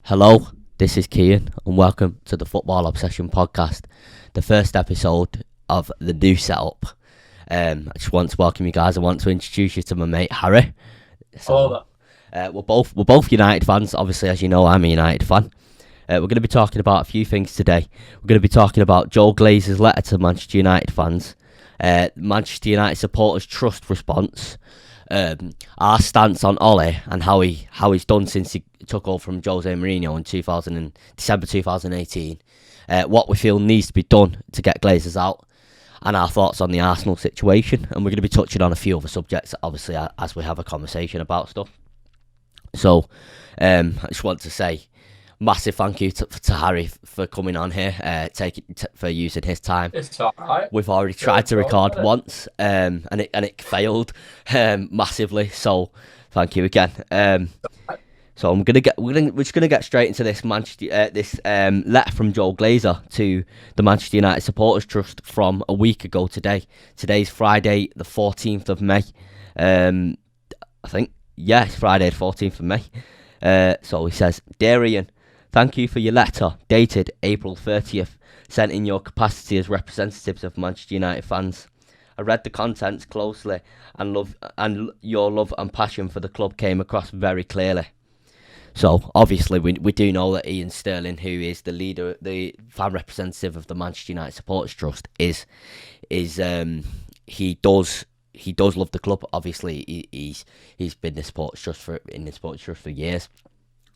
Hello, this is Kian, and welcome to the Football Obsession podcast, the first episode of the new setup. I just want to welcome you guys. I want to introduce you to my mate Harry. Hello We're both United fans. Obviously, as you know, I'm a United fan. We're going to be talking about a few things today. We're going to be talking about Joel Glazer's letter to Manchester United fans, Manchester United supporters' trust response, our stance on Ole and how he's done since he took over from Jose Mourinho in December 2018, what we feel needs to be done to get Glazers out, and our thoughts on the Arsenal situation. And we're going to be touching on a few other subjects, obviously, as we have a conversation about stuff. So, I just want to say massive thank you to Harry for coming on here, for using his time. It's alright. We've already tried to record once, and it failed massively. So thank you again. So we're just gonna get straight into this letter from Joel Glazer to the Manchester United Supporters Trust from a week ago today. Today's Friday, the 14th of May. I think it's Friday, the 14th of May. So he says, "Dear Ian, thank you for your letter, dated April 30th, sent in your capacity as representatives of Manchester United fans. I read the contents closely, and your love and passion for the club came across very clearly." So obviously we do know that Ian Sterling, who is the leader, the fan representative of the Manchester United Supporters Trust, is he does love the club. Obviously, he's been in the Supporters Trust for years.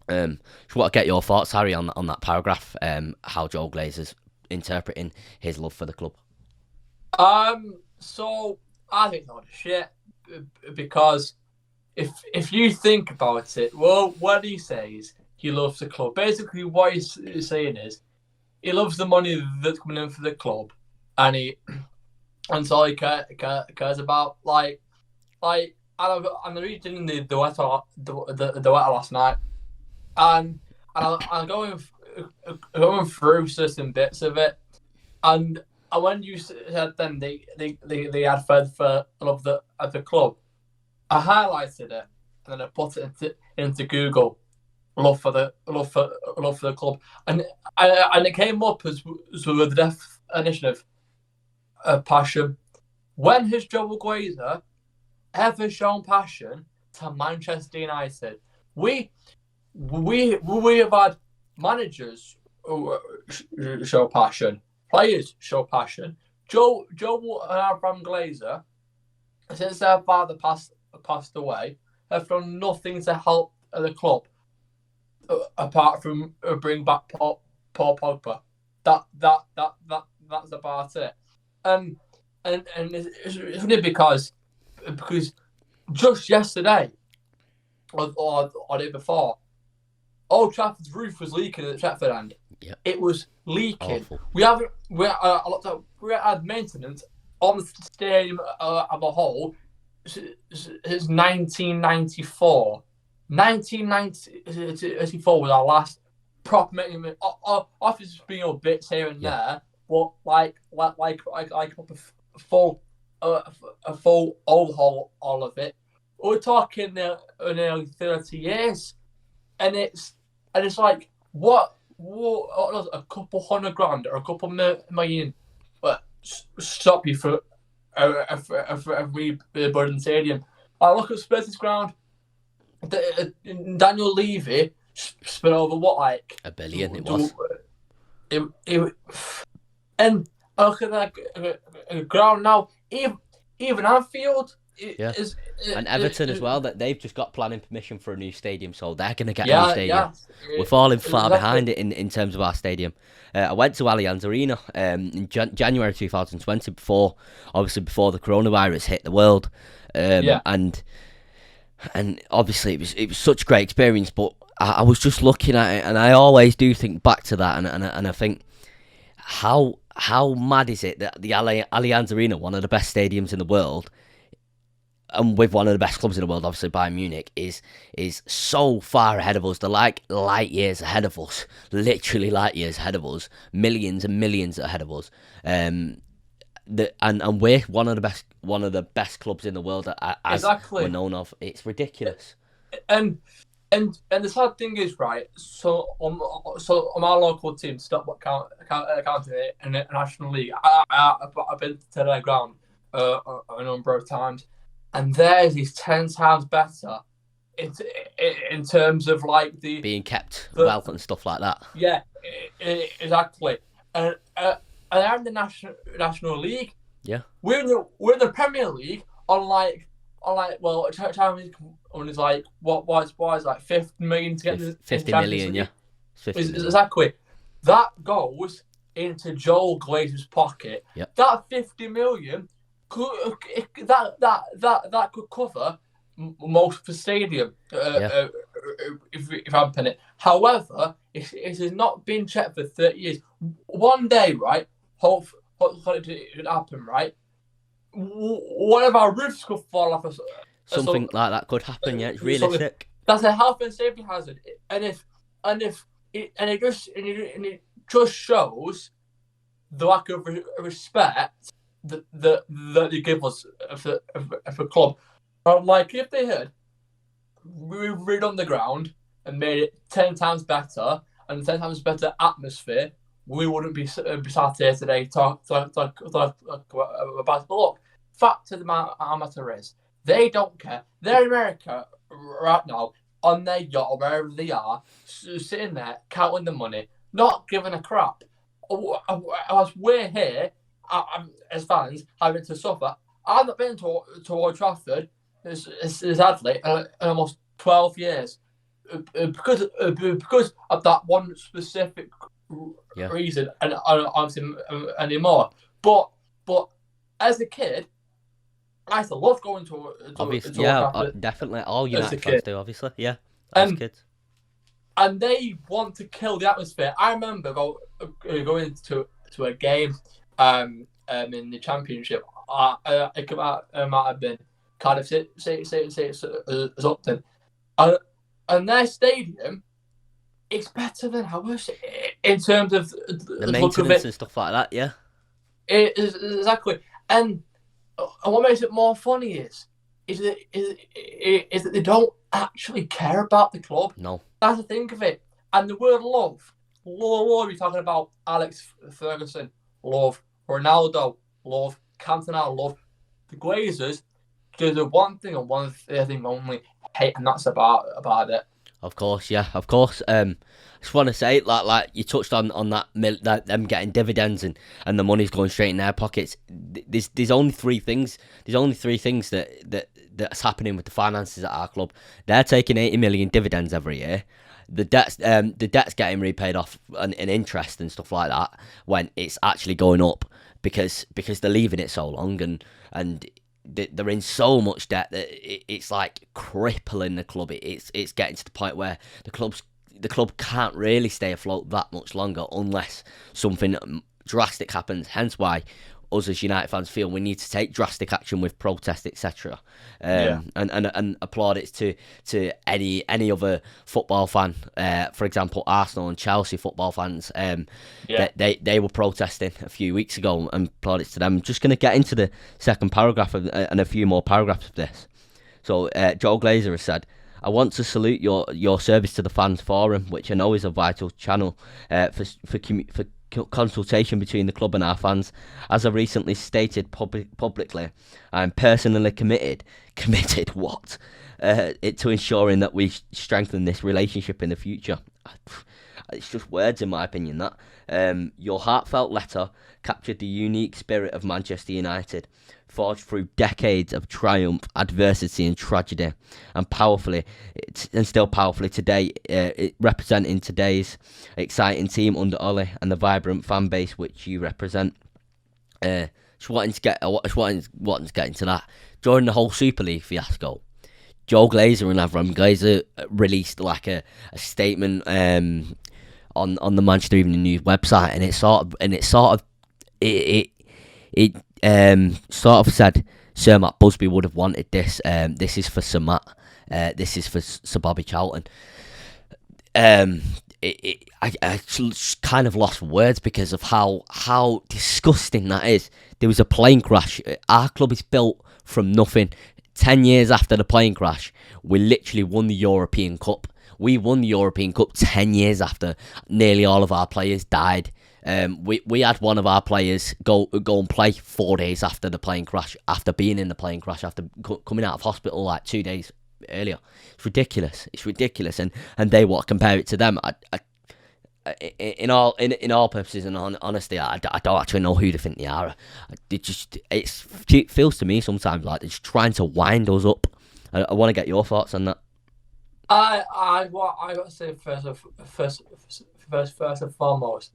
Just want to get your thoughts, Harry, on that paragraph. How Joel Glazer's interpreting his love for the club. So I think not shit, because if you think about it, well, what he says, he loves the club. Basically, what he's saying is he loves the money that's coming in for the club, and so he cares about like I'm reading the letter last night, and I'm going through certain bits of it, and when you said then they had for love of the club, I highlighted it and then I put it into Google, love for the club, and it came up as the definition of passion. When has Joel Glazer ever shown passion to Manchester United? We have had managers who show passion, players show passion. Joel and Abraham Glazer, since their father passed away, have done nothing to help the club apart from bring back Paul Pogba. That's about it. And it's funny because just yesterday or the day before, Old Trafford's roof was leaking at the Trafford end. Yep. It was leaking. Awful. We had maintenance on the stadium as a whole since 1994. 1994 was our last proper maintenance. Office being bits here and there, but like a full overhaul, all of it. We're talking nearly 30 years, and it's like what a couple $100,000 or a couple million stop you for a rebuilding stadium. I look at Spurs' ground. Daniel Levy spent over $1 billion. It was. And I look at that ground now. Even Anfield. And Everton as well, that they've just got planning permission for a new stadium, so they're going to get a new stadium. We're falling far behind it in terms of our stadium. I went to Allianz Arena in January 2020, before the coronavirus hit the world, and obviously it was such a great experience. But I was just looking at it, and I always do think back to that, and I think how mad is it that the Allianz Arena, one of the best stadiums in the world, and with one of the best clubs in the world, obviously Bayern Munich, is so far ahead of us. They're like light years ahead of us, literally light years ahead of us, millions and millions ahead of us. And we're one of the best clubs in the world, as we're known of. It's ridiculous. And And the sad thing is, right? So on our local team, stop what counting it in the National League. I've been to their ground a number of times, and theirs is 10 times better in in terms of like being kept well and stuff like that. yeah, exactly. And they're in the National League. Yeah, We're in the Premier League on like well, Champions League is like what was like 50 million to get the 50 Champions million, League. yeah. 50 million. Exactly. That goes into Joel Glazer's pocket. Yep. That 50 million that could cover most of the stadium if I'm paying it. However, it has not been checked for 30 years. One day, right? Hopefully it happen, right? One of our roofs could fall off. Something like that could happen. Yeah, it's realistic. That's a health and safety hazard, and it just shows the lack of respect that they give us for a club. Like if they had redone the ground and made it 10 times better and 10 times better atmosphere, we wouldn't be sat here today talk about it. But look, fact of the matter is, they don't care. They're in America right now on their yacht or wherever they are, sitting there counting the money, not giving a crap. As we're here, as fans, having to suffer. I've not been to Old Trafford, sadly, in almost 12 years because of that one specific reason, and I don't see anymore. But as a kid, I used to love going to obviously, definitely. All United fans do, obviously, yeah. As kids, and they want to kill the atmosphere. I remember going to a game in the Championship. It might have been Cardiff something, and their stadium is better than ours in terms of the maintenance and stuff like that. Yeah, it is exactly. And what makes it more funny is that they don't actually care about the club. No, that's the thing of it. And the word love, you're talking about Alex Ferguson, love, Ronaldo, love, Cantona, love. The Glazers do the one thing and one thing only, hate, and that's about it. Of course, yeah, of course. I just want to say, like you touched on that them getting dividends and the money's going straight in their pockets. There's only three things. There's only three things that's happening with the finances at our club. They're taking 80 million dividends every year. The debt's getting repaid off in interest and stuff like that when it's actually going up because they're leaving it so long and they're in so much debt that it's like crippling the club. It's getting to the point where the club can't really stay afloat that much longer unless something drastic happens. Hence why us as United fans feel we need to take drastic action with protest, etc. And applaud it to any other football fan. For example, Arsenal and Chelsea football fans. They were protesting a few weeks ago, and applaud it to them. I'm just going to get into the second paragraph and a few more paragraphs of this. So Joel Glazer has said, "I want to salute your service to the fans forum, which I know is a vital channel for consultation between the club and our fans. As I recently stated publicly, I am personally committed what? To ensuring that we strengthen this relationship in the future." It's just words, in my opinion, that. Your heartfelt letter captured the unique spirit of Manchester United, forged through decades of triumph, adversity and tragedy, and still powerfully today, representing today's exciting team under Ole and the vibrant fan base which you represent. Just wanting to get into that. During the whole Super League fiasco, Joel Glazer and Avram Glazer released like a statement on the Manchester Evening News website, and it sort of said Sir Matt Busby would have wanted this. This is for Sir Matt. This is for Sir Bobby Charlton. I kind of lost words because of how disgusting that is. There was a plane crash. Our club is built from nothing. 10 years after the plane crash, we literally won the European Cup. We won the European Cup 10 years after nearly all of our players died. We had one of our players go and play 4 days after the plane crash, after being in the plane crash, after coming out of hospital like 2 days earlier. It's ridiculous. And they want to compare it to them. In all purposes and honesty, I don't actually know who they think they are. It feels to me sometimes like they're just trying to wind us up. I want to get your thoughts on that. I got to say first and foremost,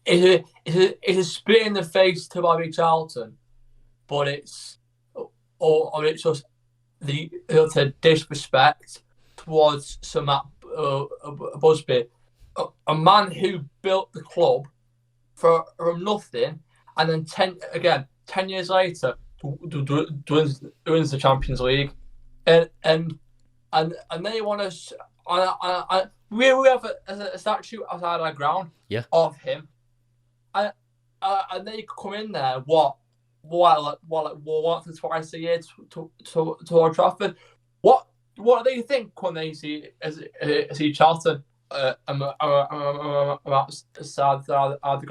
it's a spit in the face to Bobby Charlton, but it's just the disrespect towards Sir Matt Busby, a man who built the club from nothing, and then 10 years later wins the Champions League, and they want us. We have a statue outside our ground of him, and they come in there once or twice a year to Old Trafford. What do they think when they see Charlton Ardegon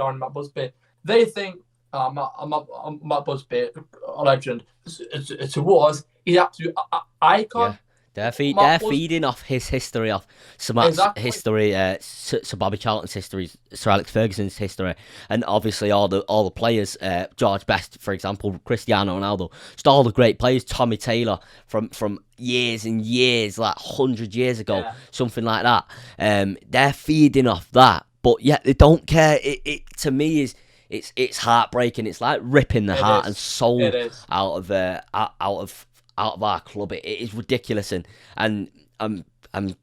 and Matt Busby? They think Matt Busby, a legend. To us, he's an absolute icon. Yeah. They're feeding off his history, off Sir Matt's history, Sir Bobby Charlton's history, Sir Alex Ferguson's history, and obviously all the players, George Best, for example, Cristiano Ronaldo, just all the great players, Tommy Taylor from years and years, like 100 years ago, something like that. They're feeding off that, but yet they don't care. It to me is it's heartbreaking. It's like ripping the heart and soul out of our club. It is ridiculous, and I'm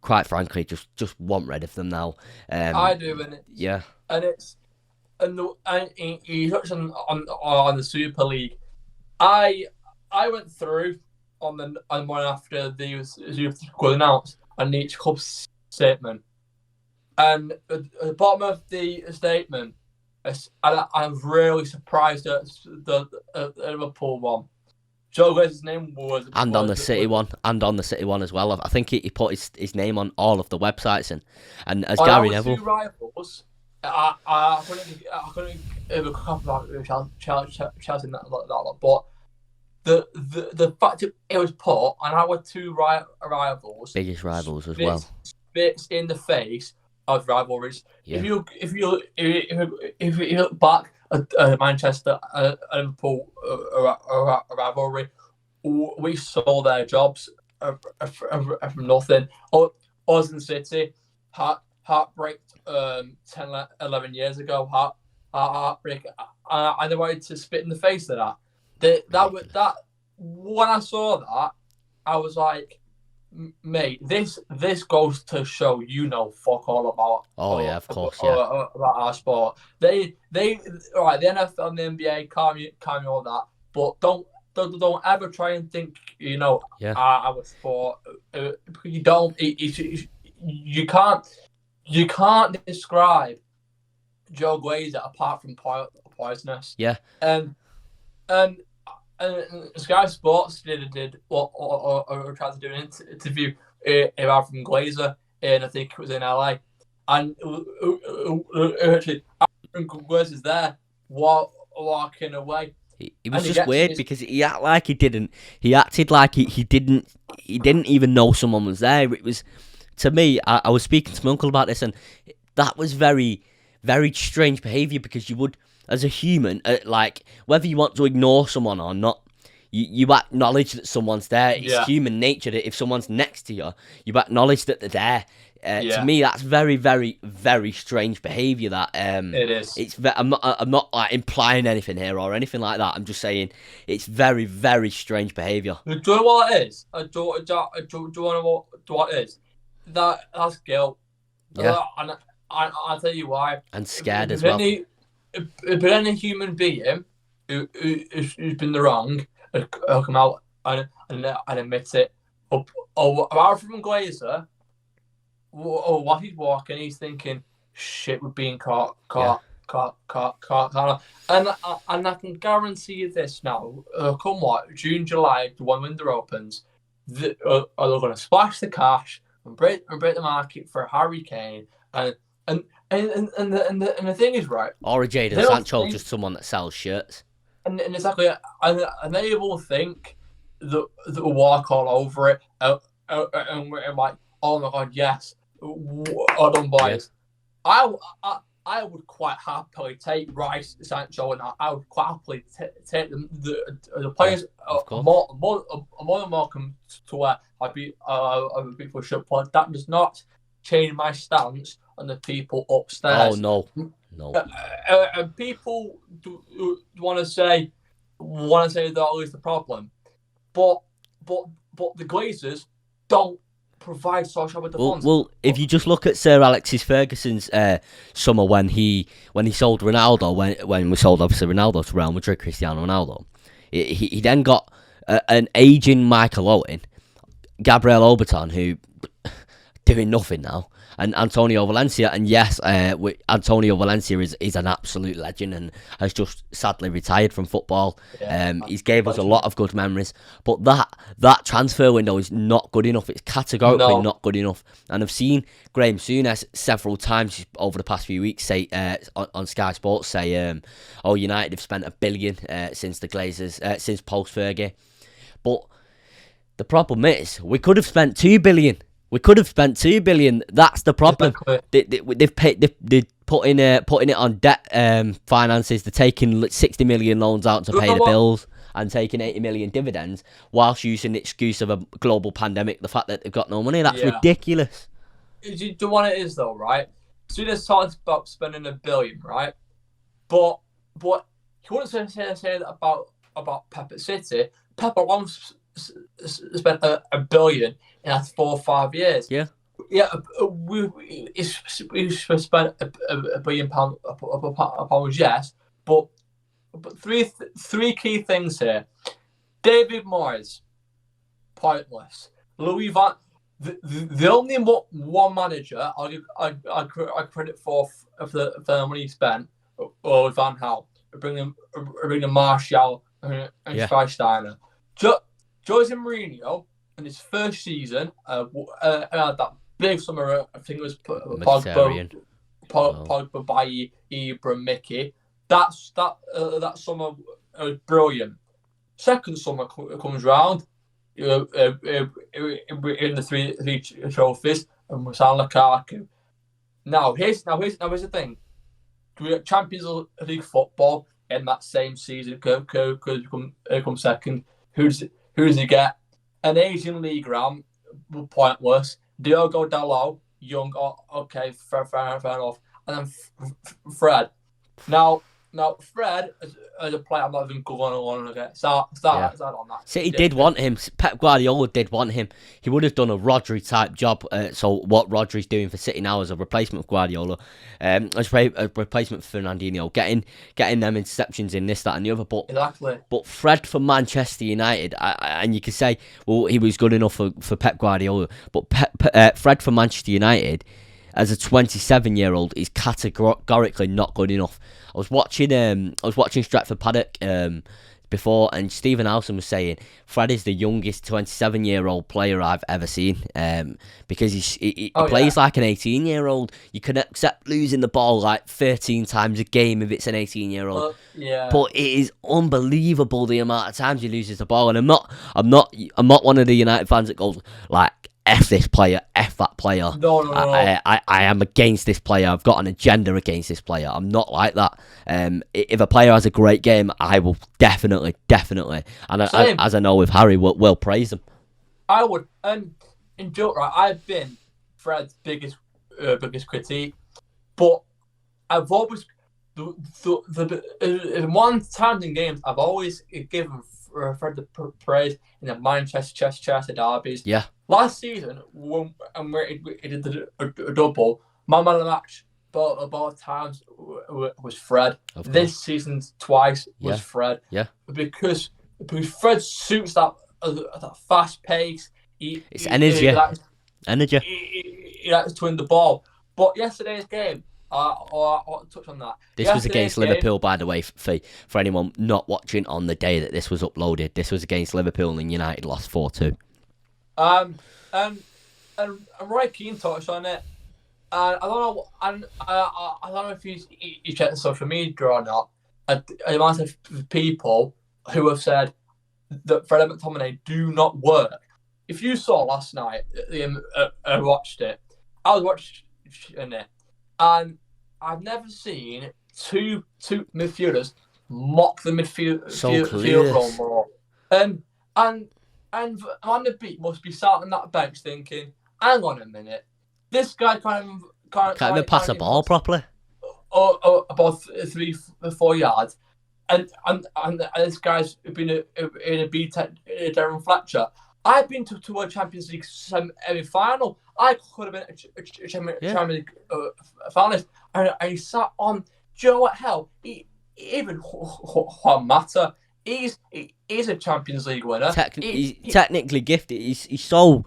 quite frankly just want rid of them now. I do, and you touched on the Super League. I went through on one after the Super was announced and each club's statement, and at the bottom of the statement, I'm really surprised at the Liverpool one. Joel Glazer's name was... And on the City one as well. I think he put his name on all of the websites. And as Gary Neville... Two rivals, I couldn't even talk about Chelsea in that lot, but the fact it was put on our two rivals... Biggest rivals as well. Spits in the face of rivalries. Yeah. If you look back at Manchester Liverpool rivalry, we saw their jobs from nothing. Us in City, heartbreak 10, 11 years ago, heartbreak, and they wanted to spit in the face of that. That when I saw that, I was like, mate, this goes to show fuck all about. Oh yeah, of course, about our sport. They right, the NFL and the NBA calm all that, but don't ever try and think our sport. You don't. You can't describe Joel Glazer apart from poisonous. Yeah. And Sky Sports did or tried to do an interview about from Glazer, and I think it was in LA, and actually Glazer's there walking away. It was just weird because he acted like he didn't. He acted like he didn't even know someone was there. It was, to me, I was speaking to my uncle about this, and that was very, very strange behaviour, because you would, as a human, like, whether you want to ignore someone or not, you acknowledge that someone's there. It's human nature that if someone's next to you, you acknowledge that they're there. To me, that's very, very, very strange behaviour. That it is. I'm not like implying anything here or anything like that. I'm just saying it's very, very strange behaviour. Do you know what it is? Do you know what it is? That's guilt. Yeah. And I'll tell you why. And scared as well. But any human being who's been the wrong, come out and admit it. Apart from Glazer, while he's walking, he's thinking, "Shit, we're being caught." And I can guarantee you this now. Come what, June, July, the one window opens, they're going to splash the cash. and break the market for Harry Kane, and the thing is, right, Or a Jadon Sancho, just someone that sells shirts. And exactly, and they will think that we'll walk all over it, and we're like, oh my god, yes, well done, boys. Yeah. I would quite happily take Rice, Sancho, and I would quite happily take the players more than welcome to where I'd be for sure. But that does not change my stance on the people upstairs. Oh no. And people want to say that is the problem, but the Glazers don't provide social with the funds. Well, if you just look at Sir Alexis Ferguson's summer when he sold Ronaldo, when we sold obviously Ronaldo to Real Madrid, Cristiano Ronaldo, he then got an aging Michael Owen, Gabriel Obertan, who doing nothing now, and Antonio Valencia. And yes, Antonio Valencia is an absolute legend and has just sadly retired from football. He's gave us a lot of good memories, but that transfer window is not good enough. It's categorically not good enough. And I've seen Graham Souness several times over the past few weeks say on Sky Sports say, United have spent $1 billion since the Glazers, since post Fergie. But the problem is we could have spent $2 billion. We could have spent $2 billion. That's the problem. Exactly. They've putting it on debt finances. They're taking 60 million loans out to pay the bills and taking 80 million dividends, whilst using the excuse of a global pandemic. The fact that they've got no money, that's ridiculous. Do you know what it is though, right? So there's talks about spending $1 billion, right? But he wouldn't say that about Pep at City. Pep once spent $1 billion in the last 4 or 5 years. Yeah. We spent £1 billion, yes, but three key things here. David Moyes, pointless. Louis Van, the only one manager I credit for the money he spent was Van Gaal, bringing Martial and Schweinsteiger. Jose Mourinho in his first season had that big summer. I think it was Pogba, Bailly, Ibra, Mickey. That summer was brilliant. Second summer comes round, in the three trophies, and we sign Lukaku. Now here's the thing: we got Champions League football in that same season. Could come second. Who's he get? An Asian league round, pointless. Diogo Dalot, young, okay, fair enough. And then Fred. Now Fred as a player, I'm not even going on again. Start on that. City did want him. Pep Guardiola did want him. He would have done a Rodri type job. So what Rodri's doing for City now as a replacement for Guardiola, as a replacement for Fernandinho, getting them interceptions in this, that, and the other. But exactly. But Fred for Manchester United, and you could say, well, he was good enough for Pep Guardiola. But Fred for Manchester United, as a 27-year-old, is categorically not good enough. I was watching Stretford Paddock before, and Stephen Howson was saying Fred is the youngest 27-year-old player I've ever seen, because he plays like an 18-year-old. You can accept losing the ball like 13 times a game if it's an 18-year-old. But it is unbelievable the amount of times he loses the ball. And I'm not one of the United fans that goes like, F this player, F that player. No. I am against this player. I've got an agenda against this player. I'm not like that. If a player has a great game, I will definitely, and as I know with Harry, will praise him. I would. And in joke, right, I've been Fred's biggest critique, but I've always the one time in games I've always given Fred the praise in the Manchester derbies. Yeah. Last season, when he did a double, my man of the match both times was Fred. This season twice was Fred. Yeah. Because Fred suits that fast pace. It's energy. He likes to win the ball. But yesterday's game, I'll touch on that. This was against Liverpool, by the way, for anyone not watching on the day that this was uploaded. This was against Liverpool and United lost 4-2. and Roy Keane touched on it. And I don't know, and I don't know if you checked the social media or not. The amount of people who have said that Fred and McTominay do not work. If you saw last night, I watched it. I was watching it, and I've never seen two midfielders mock the field goal more. And Van de Beek must be sat on that bench thinking, "Hang on a minute, this guy can't even pass a ball properly. About 3-4 yards, and this guy's been in a B-Tech Darren Fletcher. I've been to a Champions League semi-final. I could have been a Champions League finalist, and he sat on Joe what hell. Even Juan Mata, he's a Champions League winner. He's technically gifted. He's so.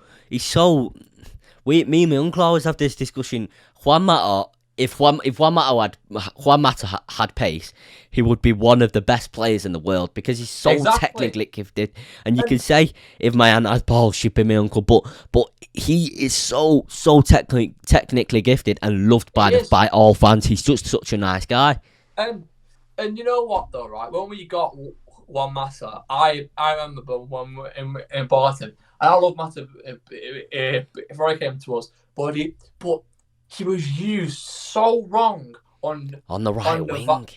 Me and my uncle always have this discussion. Juan Mata, if Juan Mata had pace, he would be one of the best players in the world because he's so technically gifted. And you can say if my aunt has balls, she'd be my uncle, but he is so technically gifted and loved by all fans. He's just such a nice guy. And you know what though, right? When we got Juan Mata, I remember when in Barton, and I love Mata before he came to us, but he was used so wrong on the right wing.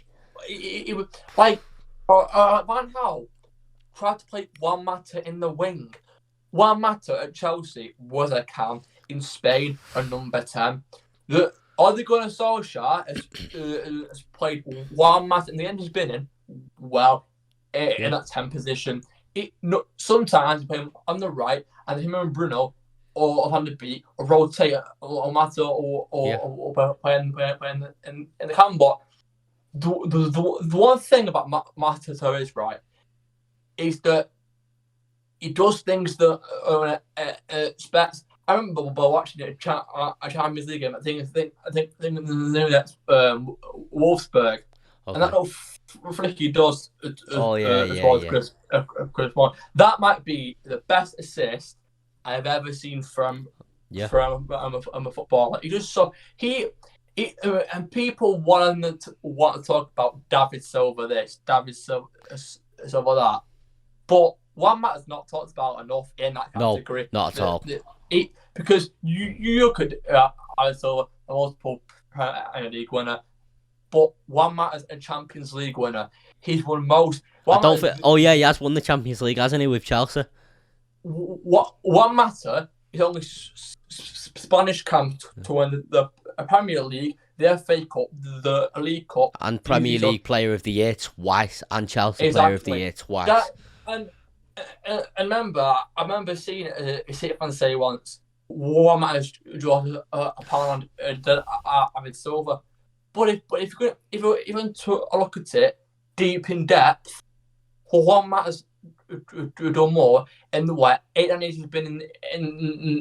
He was like Van Gaal tried to play Juan Mata in the wing. Juan Mata at Chelsea was a cam in Spain, a number 10. Ole Gunnar Solskjaer has played Juan Mata, and the end he's been in in that 10 position. Sometimes he play him on the right, and him and Bruno or Van de Beek or rotate or Mata or play in the cam. But the one thing about Mata is right is that he does things that expects. I remember watching a Champions League game. I think that's Wolfsburg, and that little flick he does as Chris Moore. That might be the best assist I've ever seen from a footballer. He just and people want to talk about David Silva this, David Silva that, but Juan Mata's not talked about enough in that category. No, not at all. Because you could Silva a multiple Premier League winner, but Juan Mata's a Champions League winner. He's won most. He has won the Champions League, hasn't he, with Chelsea? Juan Mata is only Spanish camp to win the Premier League, the FA Cup, the League Cup, and Premier League Player of the Year twice, and Chelsea Player of the Year twice. I remember seeing a City fan say once, Juan Mata draws a pound David Silva. But if you're going to look at it deep in depth, Juan Mata's done more in the 8 and 8 he's been in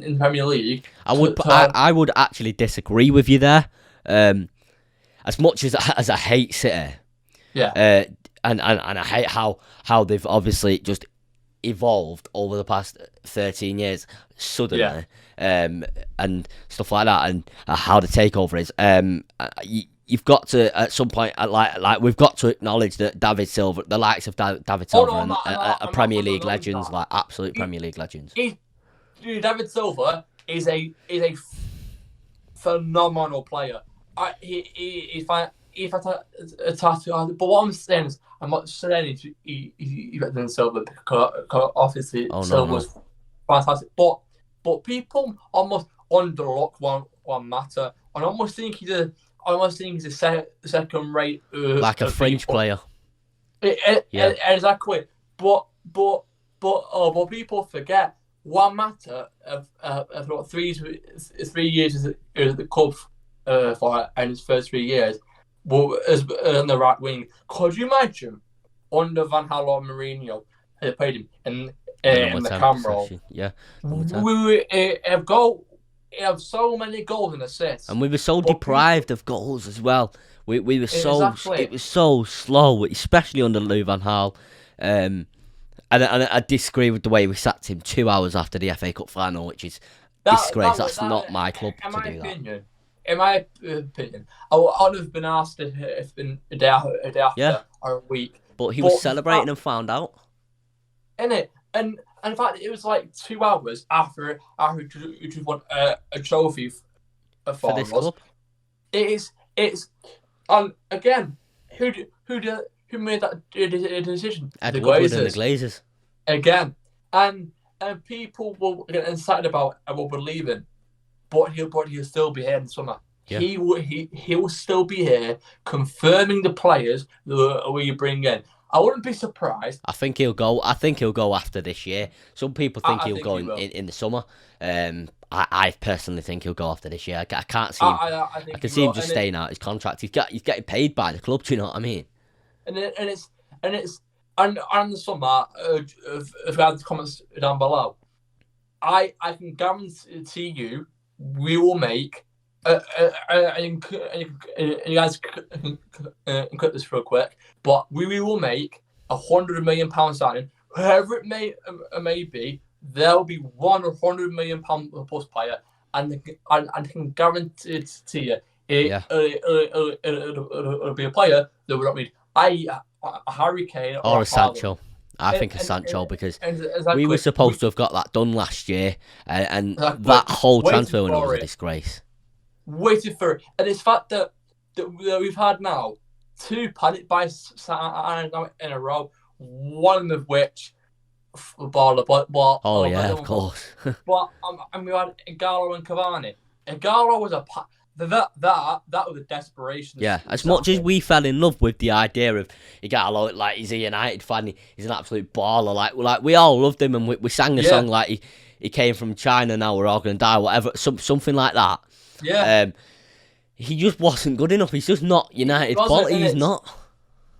the Premier League. I would actually disagree with you there. As much as I hate City, and I hate how they've obviously just evolved over the past 13 years suddenly, and stuff like that, and how the takeover is. You've got to at some point, like we've got to acknowledge that David Silva, the likes of David Silva, are Premier League legends, like absolute Premier League legends. David Silva is a phenomenal player. He's fine. If I tattoo, but what I'm saying is, I'm not saying he's better than Silva because obviously Silva was fantastic. But people almost underlook Juan Mata, and almost think he's a second rate, like a French player. Exactly. But people forget Juan Mata have got 3 years at the club for in his first 3 years. Well, as on the right wing, could you imagine under Van Gaal or Mourinho they played him in the cam role? Yeah, we have so many goals and assists, and we were so deprived of goals as well. We were so it was so slow, especially under Louis Van Gaal. And I disagree with the way we sacked him 2 hours after the FA Cup final, which is disgrace. That's not my club to do that. In my opinion, I would have been asked if it's been a day after or a week. But he was celebrating and found out. Innit? And in fact, it was like 2 hours after he won a trophy for this us. club. It's again, who made that decision? Ed Woodward and the Glazers. Again, and people will get excited about Woodward leaving, but he'll still be here in the summer. Yeah. He will still be here, confirming the players that we bring in. I wouldn't be surprised. I think he'll go after this year. Some people think he'll go in the summer. I personally think he'll go after this year. I can't see him. I can see him just staying out his contract. He's getting paid by the club. Do you know what I mean? And the summer, if you have the comments down below, I can guarantee you we will make. And you guys can cut this real quick, but we will make £100 million signing. Whoever it may be, there will be £100 million plus player, and I can guarantee to you it'll be a player that we don't need. A Harry Kane or a Sancho. I think a Sancho because we were supposed to have got that done last year, and that whole transfer window was a disgrace. Waiting for it, and it's the fact that we've had now 2 panic buys in a row, one of which baller, but of course. But and we had Igalo and Cavani. Igalo was that was a desperation. Yeah, as much as we fell in love with the idea of Igalo, like he's a United fan, he's an absolute baller. Like we all loved him, and we sang a song like he came from China. Now we're all gonna die, whatever, something like that. Yeah. He just wasn't good enough. He's just not United quality. He's not.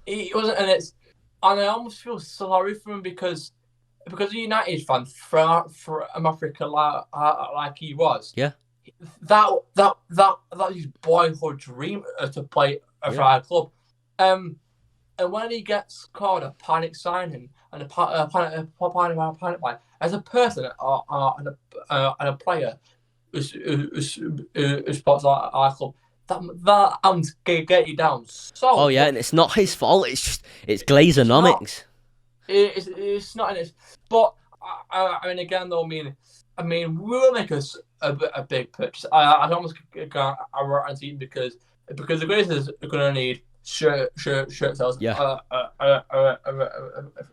He wasn't, and I almost feel sorry for him because a United fan from Africa like he was. Yeah. That his boyhood dream to play for our club. And when he gets called a panic signing and a panic buy, as a person and a player who spots our club, that get you down. So and it's not his fault. It's Glazer-nomics. It's not in it. But I mean, again, though, I mean, we will make us a big purchase. I almost guarantee because the Glazers are going to need shirt sales. Yeah.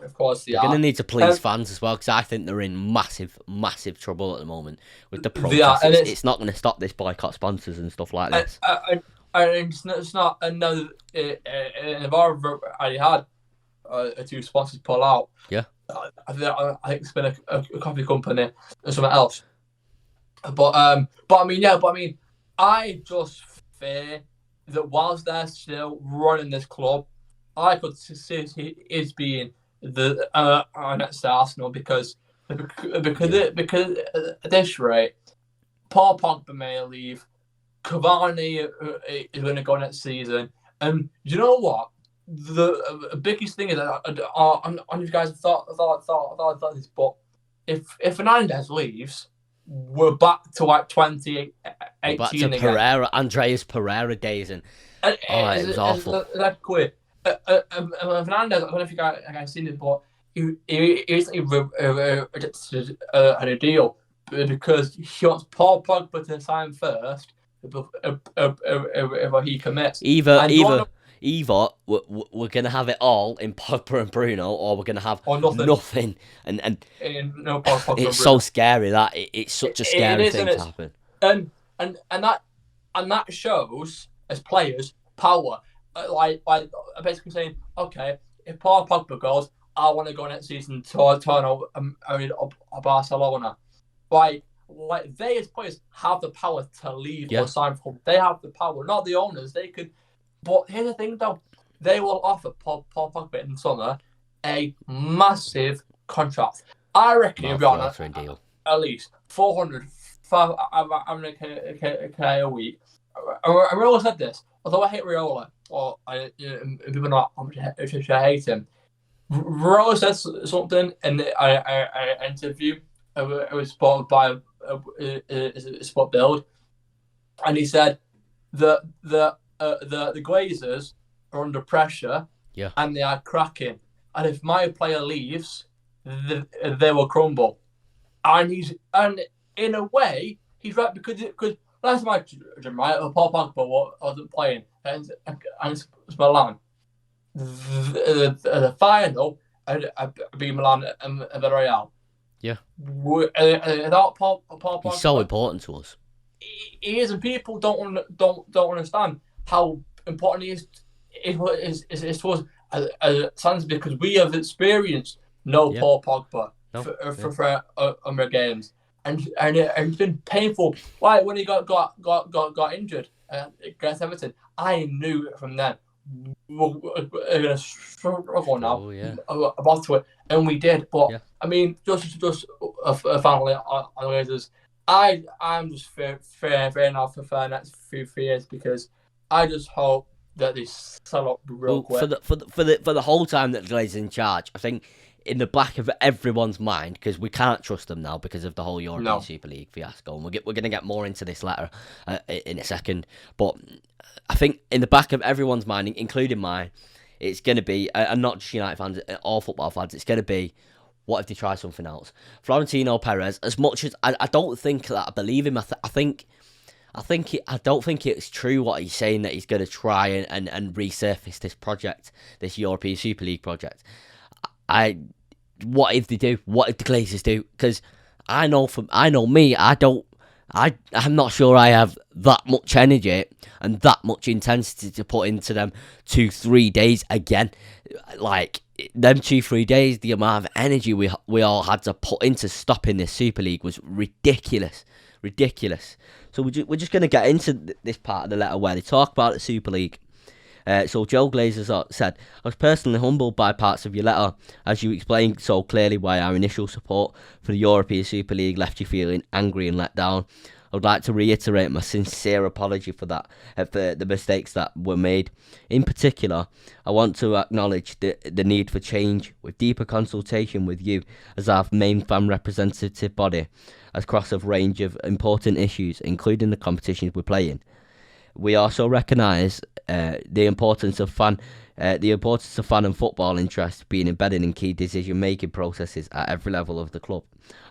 Of course they are. They're going to need to please fans as well, because I think they're in massive trouble at the moment with the protests. It's not going to stop this boycott sponsors and stuff like this. And it's not another. I've already had 2 sponsors pull out. Yeah. I think it's been a coffee company and something else. But I mean, I just fear that whilst they're still running this club, I could see it being the next Arsenal because at this rate, Paul Pogba may leave, Cavani is going to go next season, and you know what? The biggest thing is that you guys thought this, but if Fernandez leaves, we're back to like 2018 back to again. Andreas Pereira days, and it was awful. Exactly. Fernandez, I don't know if you guys seen it, but he recently rejected a deal because he wants Paul Pogba to sign first before he commits. Either we're going to have it all in Pogba and Bruno, or we're going to have nothing. And no Pogba it's so scary that it's such a scary thing to happen. And that shows as players power. Like basically saying, okay, if Paul Pogba goes, I want to go next season to turn over Barcelona. Like they as players have the power to leave or sign for. They have the power, not the owners. They could. But here's the thing, though. They will offer Paul Pogba in summer a massive contract. I reckon he'll be on at least 400, 500k a week. Riola said this. Although I hate Riola, or people not how much I hate him, Riola said something in an interview it was spotted by Spot Build, and he said that the Glazers are under pressure, Yeah. and they are cracking, and if my player leaves, they will crumble. And in a way he's right, because last match, right, Paul Pogba wasn't playing, and it's Milan. The final, beat Milan and Villarreal. Yeah. Without Paul Pogba, He's so important to us. he is, and people don't understand how important he is. It was fans, because we have experienced Paul Pogba for games, and it's been painful. Like when he got injured against Everton, I knew from then we're going to struggle now about it, and we did. But I mean, just finally on the Glazers, I'm just fair now for the next few years, because I just hope that they sell up real quick. For the whole time that Glazer's in charge, I think in the back of everyone's mind, because we can't trust them now because of the whole European Super League fiasco, and we're going to get more into this later in a second, but I think in the back of everyone's mind, including mine, it's going to be, and not just United fans, all football fans, it's going to be, what if they try something else? Florentino Perez, as much as I don't think that I believe him, I don't think it's true what he's saying, that he's going to try and resurface this project, this European Super League project. What if they do? What if the Glazers do? Because I know me, I'm not sure I have that much energy and that much intensity to put into them 2-3 days again. Like, them 2-3 days, the amount of energy we all had to put into stopping this Super League was ridiculous. So we're just going to get into this part of the letter where they talk about the Super League. So Joel Glazer said, I was personally humbled by parts of your letter, as you explained so clearly why our initial support for the European Super League left you feeling angry and let down. I would like to reiterate my sincere apology for that, for the mistakes that were made. In particular, I want to acknowledge the need for change, with deeper consultation with you as our main fan representative body, across a range of important issues, including the competitions we're playing. We also recognise the importance of fan and football interest being embedded in key decision-making processes at every level of the club,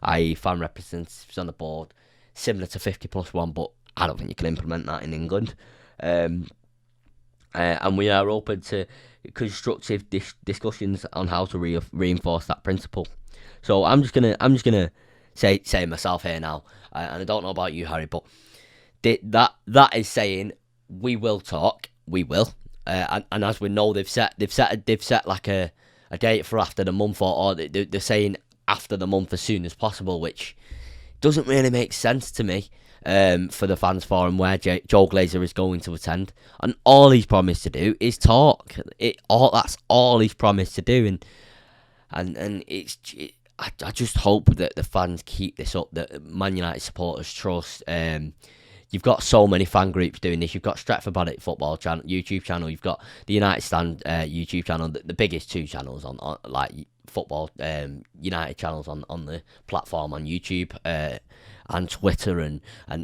i.e. fan representatives on the board, similar to 50+1, but I don't think you can implement that in England. And we are open to constructive discussions on how to reinforce that principle. So I'm just gonna say myself here now, and I don't know about you, Harry, but that is saying we will talk, and as we know, they've set like a date for after the month, or they're saying after the month as soon as possible, which doesn't really make sense to me. For the fans forum where Joel Glazer is going to attend, and all he's promised to do is talk. That's all he's promised to do, and I just hope that the fans keep this up, that Man United supporters trust. You've got so many fan groups doing this. You've got Stretford Bonnet Football channel, YouTube channel. You've got the United Stand YouTube channel, the biggest two channels on like football United channels on the platform on YouTube and Twitter and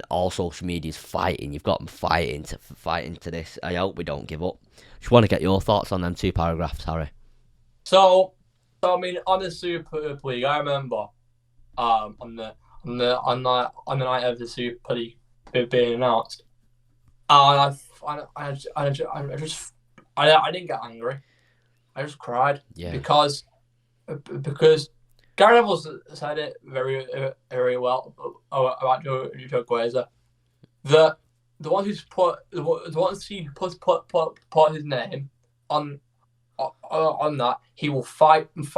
all social media's fighting. You've got them fighting to this. I hope we don't give up. Just want to get your thoughts on them two paragraphs, Harry. So I mean, on the Super League, I remember on the night of the Super League being announced, and I didn't get angry. I just cried because Gary Neville said it very very well about Joe Glazer. The one who's put his name on that, he will fight and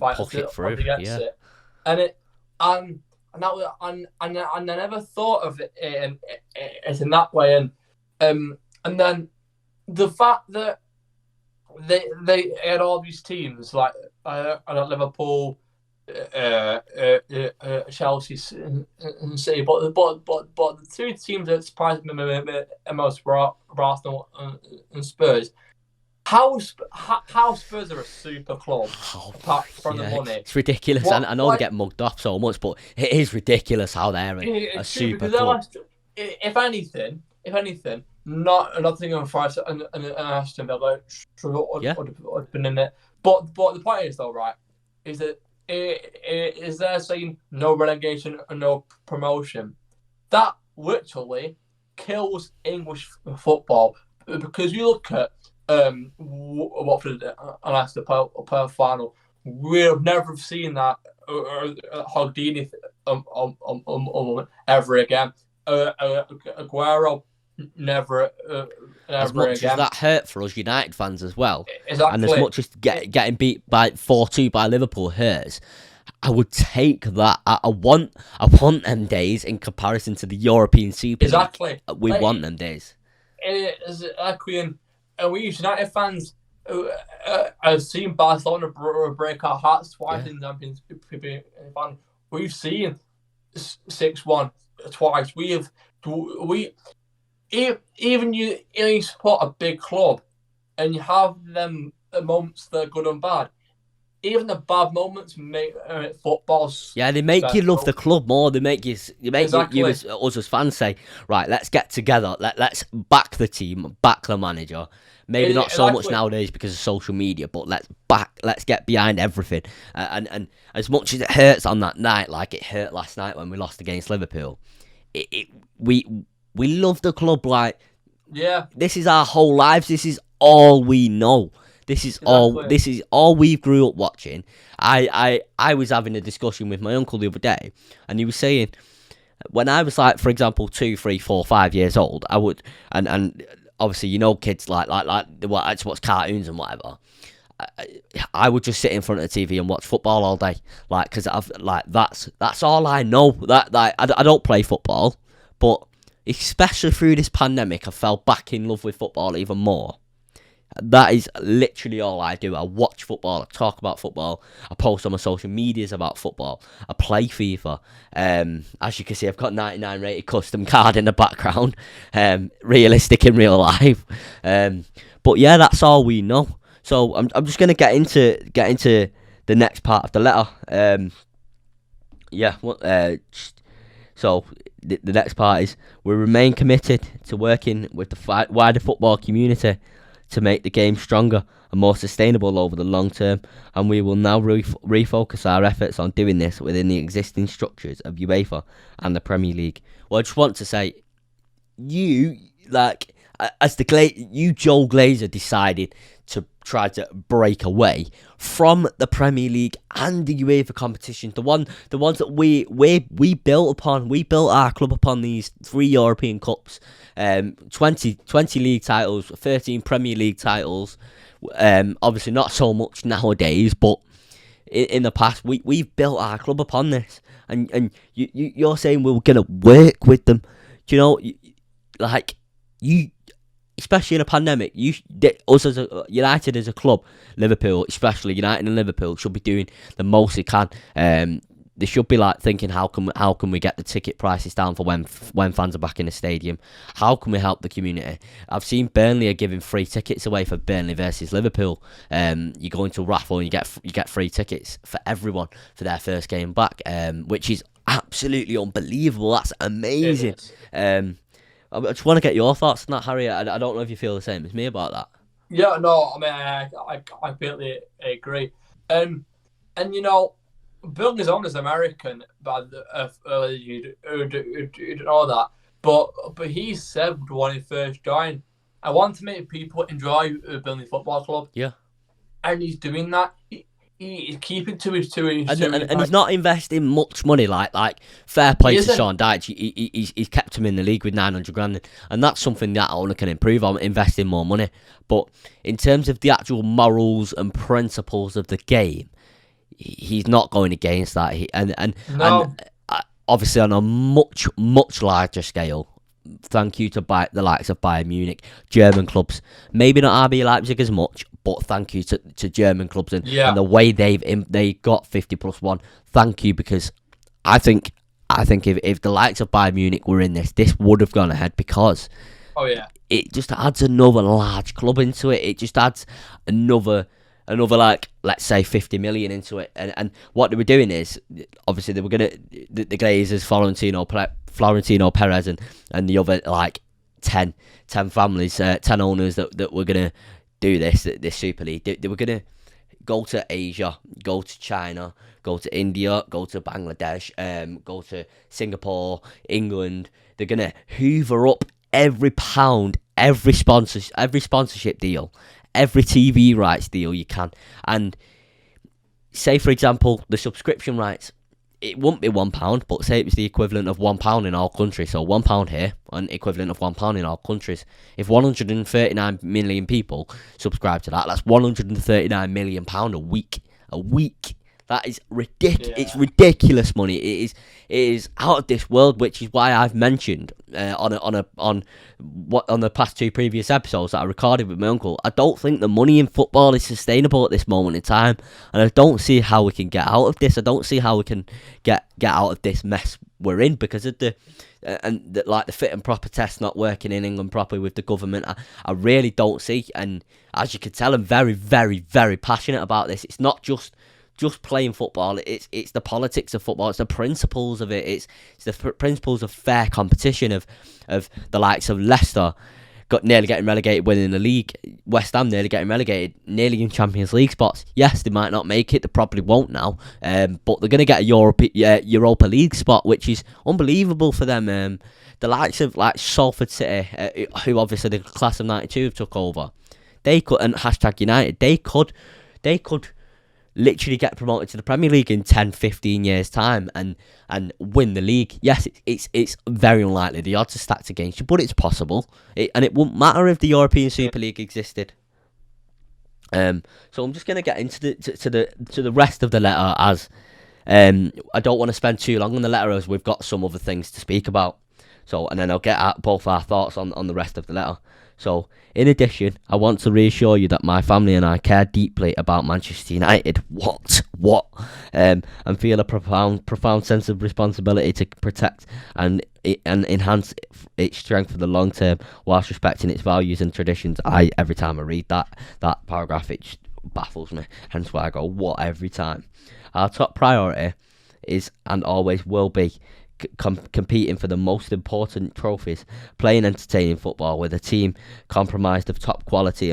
push it through. It. And I never thought of it in that way, and then the fact that they had all these teams like Liverpool, Chelsea, and City, but the two teams that surprised me most were Arsenal and Spurs. how Spurs are a super club apart from the money. It's ridiculous. I know they get mugged off so much, but it is ridiculous how they're a super club. If anything, not Nottingham Forest and Aston Villa would have been in it. But the point is though, right, is that is they're saying no relegation and no promotion. That literally kills English football, because you look at Watford and Leicester per final. We've never seen that Houdini ever again. Aguero never as much again. as that hurt for us United fans as well, exactly. And as much as getting beat by 4-2 by Liverpool hurts, I would take that. I want them days in comparison to the European Super League. Exactly. We want them days. Exactly, and we United fans have seen Barcelona break our hearts twice in the Champions League. We've seen 6-1 twice. Even you support a big club, and you have them moments that are good and bad. Even the bad moments make football. Yeah, they make you love the club more. They make you Exactly. you us as fans say, right, let's get together. Let's back the team, back the manager. Maybe not so much nowadays because of social media, but let's get behind everything. And as much as it hurts on that night, like it hurt last night when we lost against Liverpool, we love the club. Like, yeah, this is our whole lives. This is all we know. This is all we grew up watching. I was having a discussion with my uncle the other day, and he was saying, when I was like, for example, 2, 3, 4, 5 years old, I would, and obviously, you know, kids like watch cartoons and whatever. I would just sit in front of the TV and watch football all day, like, because that's all I know. I don't play football, but especially through this pandemic, I fell back in love with football even more. That is literally all I do. I watch football, I talk about football, I post on my social medias about football, I play FIFA. As you can see, I've got 99 rated custom card in the background, realistic in real life. But yeah, that's all we know. So I'm just gonna get into the next part of the letter. So the next part is, we remain committed to working with the wider football community to make the game stronger and more sustainable over the long term, and we will now refocus our efforts on doing this within the existing structures of UEFA and the Premier League. Well, I just want to say, Joel Glazer decided to try to break away from the Premier League and the UEFA competition, the ones that we built upon. We built our club upon these 3 European Cups, 20 league titles, 13 Premier League titles. Obviously not so much nowadays, but in the past we've built our club upon this. And you're saying we're gonna work with them, you know, especially in a pandemic, us as United as a club, Liverpool especially, United and Liverpool should be doing the most they can. They should be like thinking, how can we get the ticket prices down for when fans are back in the stadium? How can we help the community? I've seen Burnley are giving free tickets away for Burnley versus Liverpool. You go into a raffle and you get free tickets for everyone for their first game back, which is absolutely unbelievable. That's amazing. I just want to get your thoughts on that, Harry. I don't know if you feel the same as me about that. Yeah, no, I mean, I completely agree. And you know, Burnley's owned as American, but you don't know that. But he said when he first joined, I want to make people enjoy Burnley Football Club. Yeah, and he's doing that. He's keeping to his and he's not investing much money. Like fair play to Sean Dyche. He's kept him in the league with 900 grand, and that's something that owner can improve on, investing more money. But in terms of the actual morals and principles of the game, he's not going against that. And obviously on a much larger scale, thank you to the likes of Bayern Munich, German clubs, maybe not RB Leipzig as much, but thank you to German clubs and the way they got 50+1. Thank you, because I think if the likes of Bayern Munich were in this would have gone ahead, because it just adds another large club into it. It just adds another like, let's say 50 million into it. And what they were doing is, obviously they were gonna the Glazers, Florentino Perez, and the other like 10 families, 10 owners that were gonna do this Super League. They were gonna go to Asia, go to China, go to India, go to Bangladesh, go to Singapore, England. They're gonna hoover up every pound, every sponsorship deal, every TV rights deal you can. And say, for example, the subscription rights, it wouldn't be £1, but say it was the equivalent of £1 in all countries. So £1 here, and equivalent of £1 in all countries. If 139 million people subscribe to that, that's £139 million a week. A week. That is ridiculous. Yeah. It's ridiculous money. It is out of this world, which is why I've mentioned on the past two previous episodes that I recorded with my uncle. I don't think the money in football is sustainable at this moment in time, and I don't see how we can get out of this. I don't see how we can get out of this mess we're in because of the fit and proper test not working in England properly with the government. I really don't see, and as you can tell, I'm very, very, very passionate about this. It's not just playing football. It's the politics of football. It's the principles of it. It's the principles of fair competition, of the likes of Leicester nearly getting relegated, winning the league. West Ham nearly getting relegated, nearly in Champions League spots. Yes, they might not make it. They probably won't now. But they're going to get a Europa League spot, which is unbelievable for them. The likes of like Salford City, who obviously the class of '92 took over. They could, and #United. They could literally get promoted to the Premier League in 10-15 years time and win the league. Yes, it's very unlikely. The odds are stacked against you, but it's possible. And it wouldn't matter if the European Super League existed. So I'm just gonna get into the rest of the letter, as I don't want to spend too long on the letter, as we've got some other things to speak about. So, and then I'll get at both our thoughts on the rest of the letter. So, in addition, I want to reassure you that my family and I care deeply about Manchester United. What? And feel a profound sense of responsibility to protect and enhance its strength for the long term, whilst respecting its values and traditions. Every time I read that paragraph, it just baffles me. Hence why I go what every time. Our top priority is and always will be competing for the most important trophies, playing entertaining football with a team comprised of top quality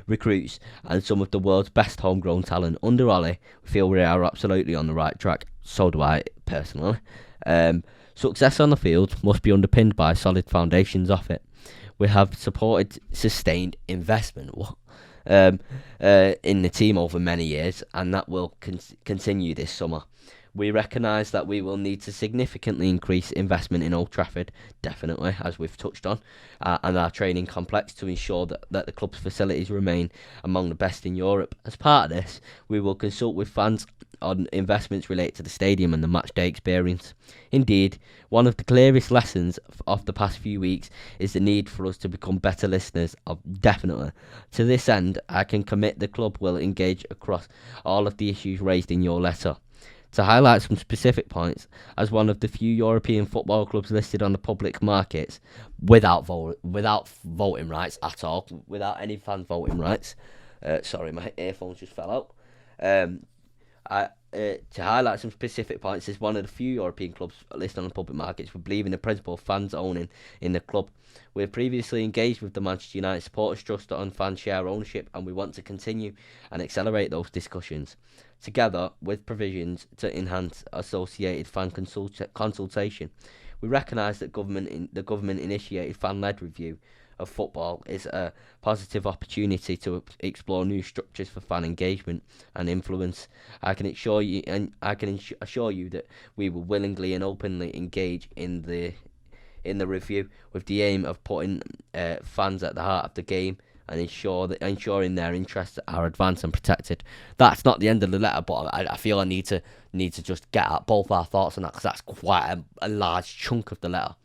recruits and some of the world's best homegrown talent. Under Ollie, we feel we are absolutely on the right track. So do I personally. Success on the field must be underpinned by solid foundations off it. We have supported sustained investment in the team over many years, and that will continue this summer. We recognise that we will need to significantly increase investment in Old Trafford, definitely, as we've touched on, and our training complex to ensure that the club's facilities remain among the best in Europe. As part of this, we will consult with fans on investments related to the stadium and the matchday experience. Indeed, one of the clearest lessons of the past few weeks is the need for us to become better listeners, definitely. To this end, I can commit the club will engage across all of the issues raised in your letter. To highlight some specific points, as one of the few European football clubs listed on the public markets without voting rights at all, without any fan voting rights. Sorry, my earphones just fell out. To highlight some specific points, as one of the few European clubs listed on the public markets, we believe in the principle of fans owning in the club. We have previously engaged with the Manchester United Supporters Trust on fan share ownership, and we want to continue and accelerate those discussions, together with provisions to enhance associated fan consultation. We recognise that the government-initiated fan-led review of football is a positive opportunity to explore new structures for fan engagement and influence. I can assure you that we will willingly and openly engage in the review with the aim of putting fans at the heart of the game and ensuring their interests are advanced and protected. That's not the end of the letter, but I feel I need to just get at both our thoughts on that, because that's quite a large chunk of the letter.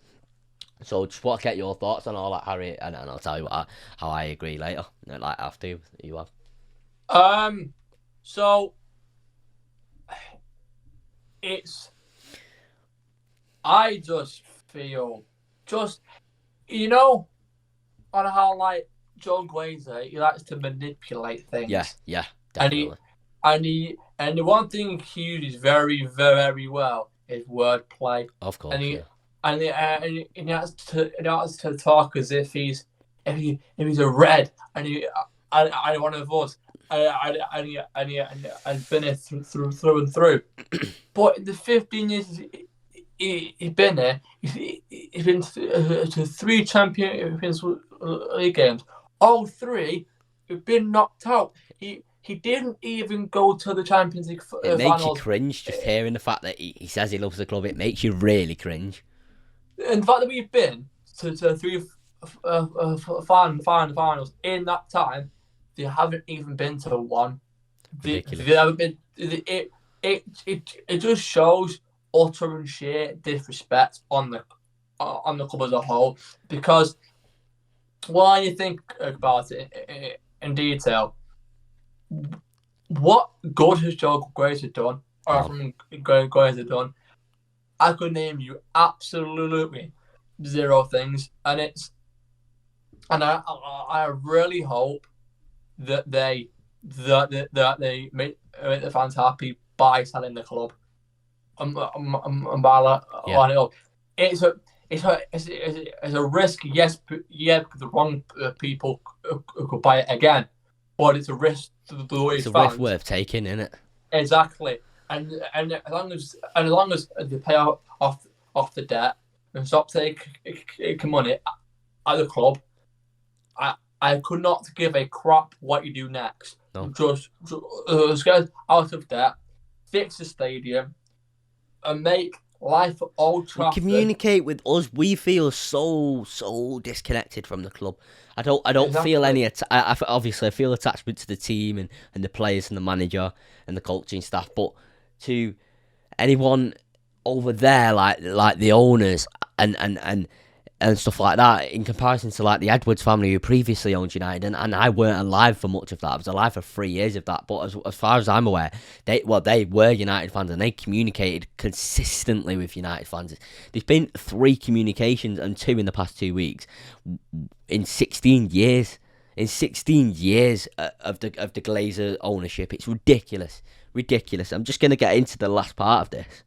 So just want to get your thoughts on all that, Harry, and I'll tell you how I agree later. Like after you have. So I just feel you know, on how like Joel Glazer, he likes to manipulate things. Yeah, And definitely. the one thing he uses very, very well is wordplay. Of And course, he yeah. and he has to talk as if he's a red and one of us and been it through and through. But in the 15 years he's been there, he's been to 3 Champions League games. All 3 have been knocked out. He didn't even go to the Champions League It makes you finals. cringe just hearing the fact that he says he loves the club. It makes you really cringe. And the fact that we've been to 3 finals in that time, they haven't even been to 1. Ridiculous. They haven't been. It just shows utter and sheer disrespect on the club as a whole. Because when you think about it in detail, what good has Joel Glazer done, or from Glazer done? I could name you absolutely 0 things, and I really hope that they make the fans happy by selling the club. And by lining it up. It's a risk, yes, the wrong people could buy it again, but it's a risk to the way It's a fans. risk worth taking, isn't it? Exactly, and as long as they pay off the debt and stop taking money at the club, I could not give a crap what you do next. No. Just get out of debt, fix the stadium, and make life at Old Trafford. Communicate with us. We feel so disconnected from the club. I don't feel any. I obviously I feel attachment to the team and the players and the manager and the coaching staff, but to anyone over there, like the owners and stuff like that, in comparison to like the Edwards family who previously owned United, and I weren't alive for much of that. I was alive for 3 years of that, but as far as I'm aware, they were United fans and they communicated consistently with United fans. There's been 3 communications and 2 in the past 2 weeks in 16 years. In 16 years of the Glazer ownership, it's ridiculous. I'm just going to get into the last part of this.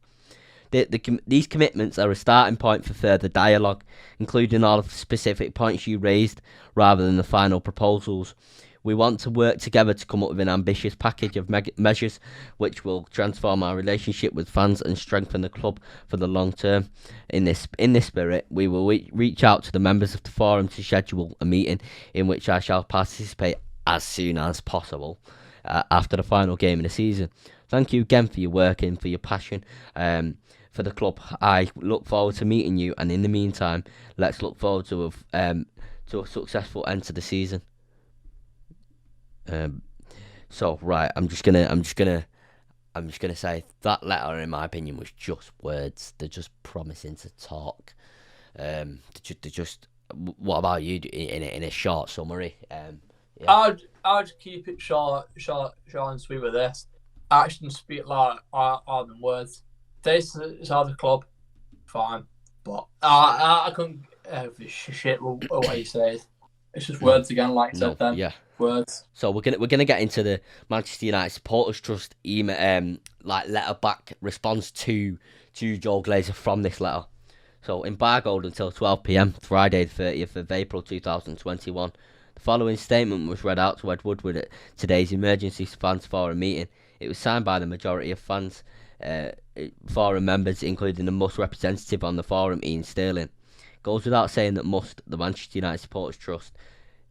These commitments are a starting point for further dialogue, including all of the specific points you raised, rather than the final proposals. We want to work together to come up with an ambitious package of measures which will transform our relationship with fans and strengthen the club for the long term. In this spirit, we will reach out to the members of the forum to schedule a meeting in which I shall participate as soon as possible after the final game of the season. Thank you again for your work and for your passion for the club. I look forward to meeting you, and in the meantime, let's look forward to a successful end to the season. So right, I'm just gonna say that letter, in my opinion, was just words. They're just promising to talk. They're just. What about you in a short summary? Yeah. I'd keep it short and sweet with this. Actions speak louder than words. This is how the club, fine, but I couldn't shit with what he says. It's just words again, like I said then. Yeah. Words. So we're gonna get into the Manchester United Supporters Trust email, letter back response to Joel Glazer from this letter. So embargoed until 12 p.m. Friday the 30th of April 2021. The following statement was read out to Ed Woodward at today's emergency fans forum meeting. It was signed by the majority of fans. Forum members, including the Must representative on the forum, Ian Sterling. Goes without saying that Must, the Manchester United Supporters Trust,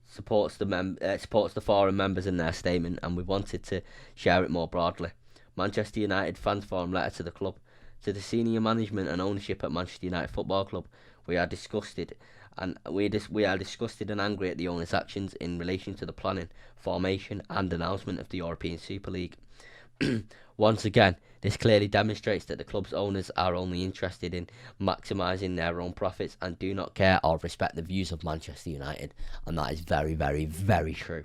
supports the forum members in their statement, and we wanted to share it more broadly. Manchester United Fans Forum letter to the club. To the senior management and ownership at Manchester United Football Club, we are disgusted and angry at the owners' actions in relation to the planning, formation and announcement of the European Super League. Once again, this clearly demonstrates that the club's owners are only interested in maximising their own profits and do not care or respect the views of Manchester United, and that is very, very, very true.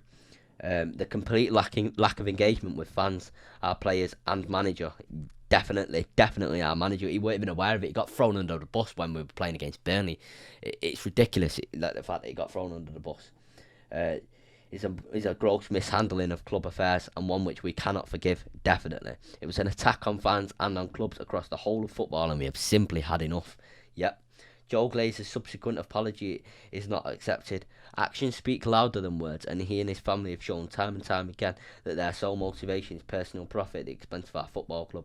The complete lack of engagement with fans, our players, and manager. Definitely our manager. He weren't even aware of it. He got thrown under the bus when we were playing against Burnley. It's ridiculous that the fact that he got thrown under the bus. Is a gross mishandling of club affairs, and one which we cannot forgive. Definitely, it was an attack on fans and on clubs across the whole of football, and we have simply had enough. Yep. Joel Glazer's subsequent apology is not accepted. Actions speak louder than words, and he and his family have shown time and time again that their sole motivation is personal profit at the expense of our football club.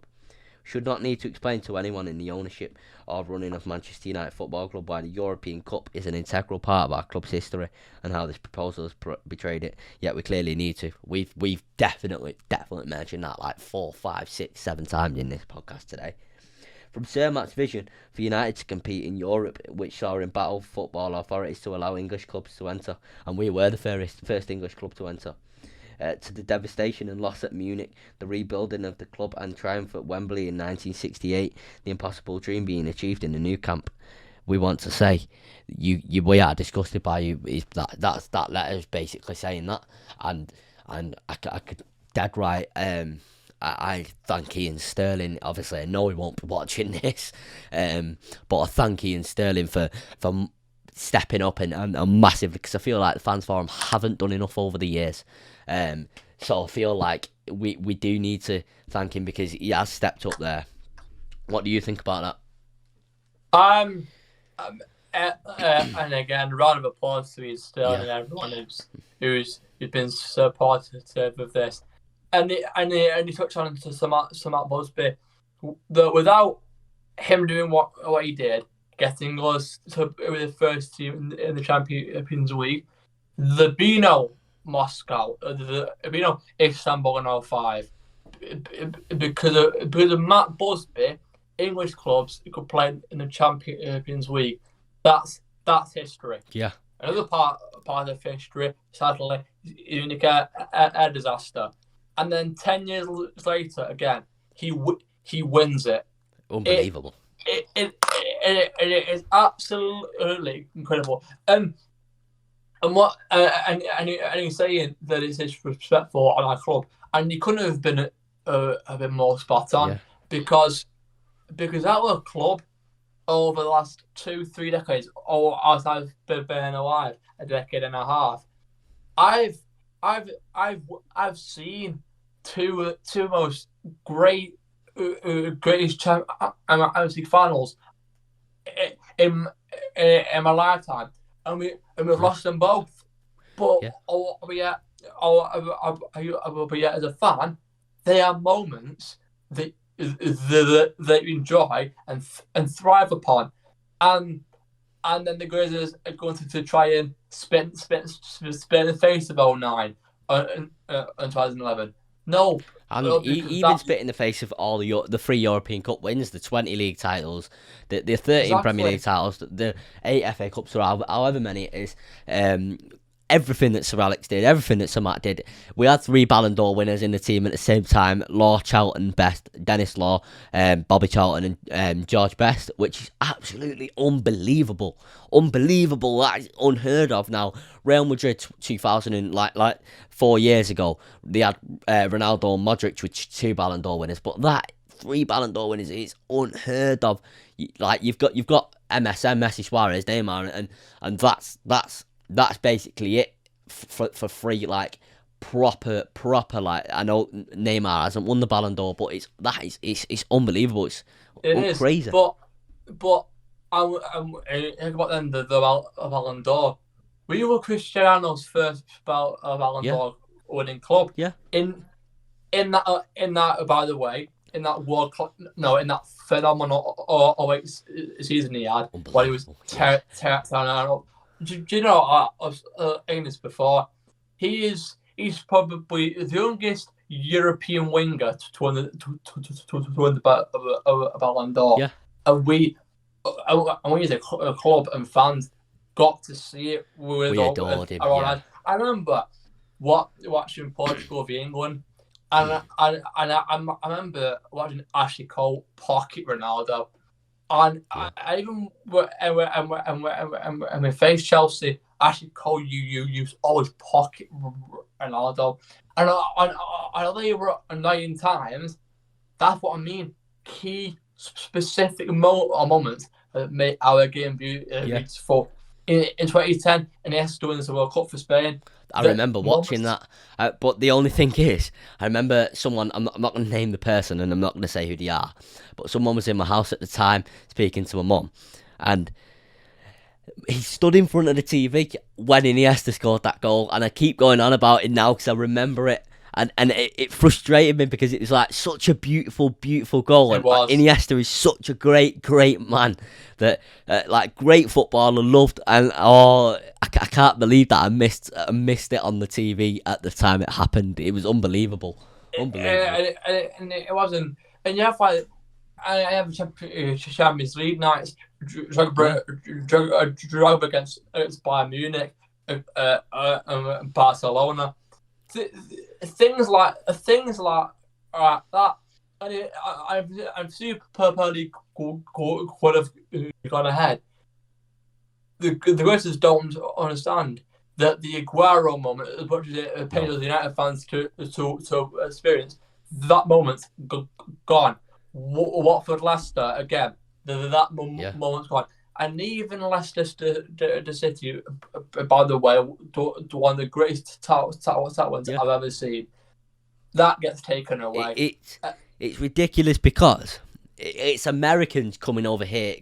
Should not need to explain to anyone in the ownership or running of Manchester United Football Club why the European Cup is an integral part of our club's history and how this proposal has betrayed it. Yet we clearly need to. We've definitely mentioned that like 4, 5, 6, 7 times in this podcast today. From Sir Matt's vision for United to compete in Europe, which saw in battle football authorities to allow English clubs to enter, and we were the first English club to enter, to the devastation and loss at Munich, the rebuilding of the club and triumph at Wembley in 1968, the impossible dream being achieved in the new camp. We want to say, we are disgusted by you. That letter is basically saying that, and I could dead right. I thank Ian Sterling. Obviously, I know he won't be watching this, but I thank Ian Sterling for stepping up and massively, because I feel like the fans forum haven't done enough over the years. So I feel like we do need to thank him because he has stepped up there. What do you think about that? And again, round of applause to Ian Sterling and everyone who's been supportive of this. And he touched on to Sir Matt Busby that without him doing what he did, getting us to the first team in the Champions League, the Bino Moscow, the Bino Istanbul in 05, because of Matt Busby, English clubs could play in the Champions League. That's history. Yeah. Another part of history, sadly, is a disaster. And then 10 years later, again, he wins it. Unbelievable. It is absolutely incredible. And he's saying that it's disrespectful on our club, and he couldn't have been a bit more spot on, because our club over the last 2-3 decades, or as I've been alive, a decade and a half, I've seen two most greatest Champions League finals in my lifetime, and we've lost them both. But yet, as a fan, they are moments that you enjoy and thrive upon, and then the Glazers are going to try and spin the face of 09 and 2011. No. And even spit in the face of all the 3 European Cup wins, the 20 league titles, the 13 Premier League titles, the 8 FA Cups, or however many it is. Everything that Sir Alex did, everything that Sir Matt did. We had 3 Ballon d'Or winners in the team at the same time: Law, Charlton, Best, Dennis Law, Bobby Charlton, and George Best, which is absolutely unbelievable. That is unheard of now. Real Madrid 2000, like 4 years ago, they had Ronaldo and Modric with 2 Ballon d'Or winners, but that 3 Ballon d'Or winners is unheard of. Like you've got MSN, Messi, Suarez, Neymar, and that's basically it for 3, like proper. Like, I know Neymar hasn't won the Ballon d'Or, but it's unbelievable. It's crazy. But think about then the Ballon d'Or. We were Cristiano's first Ballon d'Or winning club. Yeah. In that, by the way, in that phenomenal 08 season he had, when he was tearing up. Do you know, I was saying this before, he's probably the youngest European winger to win the Ballon d'Or. Yeah. And we as a club and fans got to see it with we adored him. I remember watching Portugal v England, and I remember watching Ashley Cole pocket Ronaldo. And I even when we faced Chelsea, Ashley Cole, you always pocket Ronaldo, and although they were annoying times, that's what I mean. Key specific moments that made our game beautiful. In 2010, and Iniesta winning the World Cup for Spain. I remember watching that, but the only thing is, I remember someone. I'm not going to name the person, and I'm not going to say who they are. But someone was in my house at the time speaking to my mum, and he stood in front of the TV when Iniesta scored that goal, and I keep going on about it now because I remember it, and it frustrated me because it was like such a beautiful goal. It was. Like, Iniesta is such a great man that like great footballer, loved, and I can't believe that I missed it on the TV at the time it happened. It was unbelievable. And it wasn't, and you have like I have Champions League nights. Drug against Bayern Munich, Barcelona, things like that. And I'm superbly could have gone ahead. The greatest don't understand that the Aguero moment, as much as it pains the United fans to experience, that moment's gone. Watford Leicester again. That moment's gone, and even Leicester the City, by the way, one of the greatest talents I've ever seen. That gets taken away. It's ridiculous because it's Americans coming over here.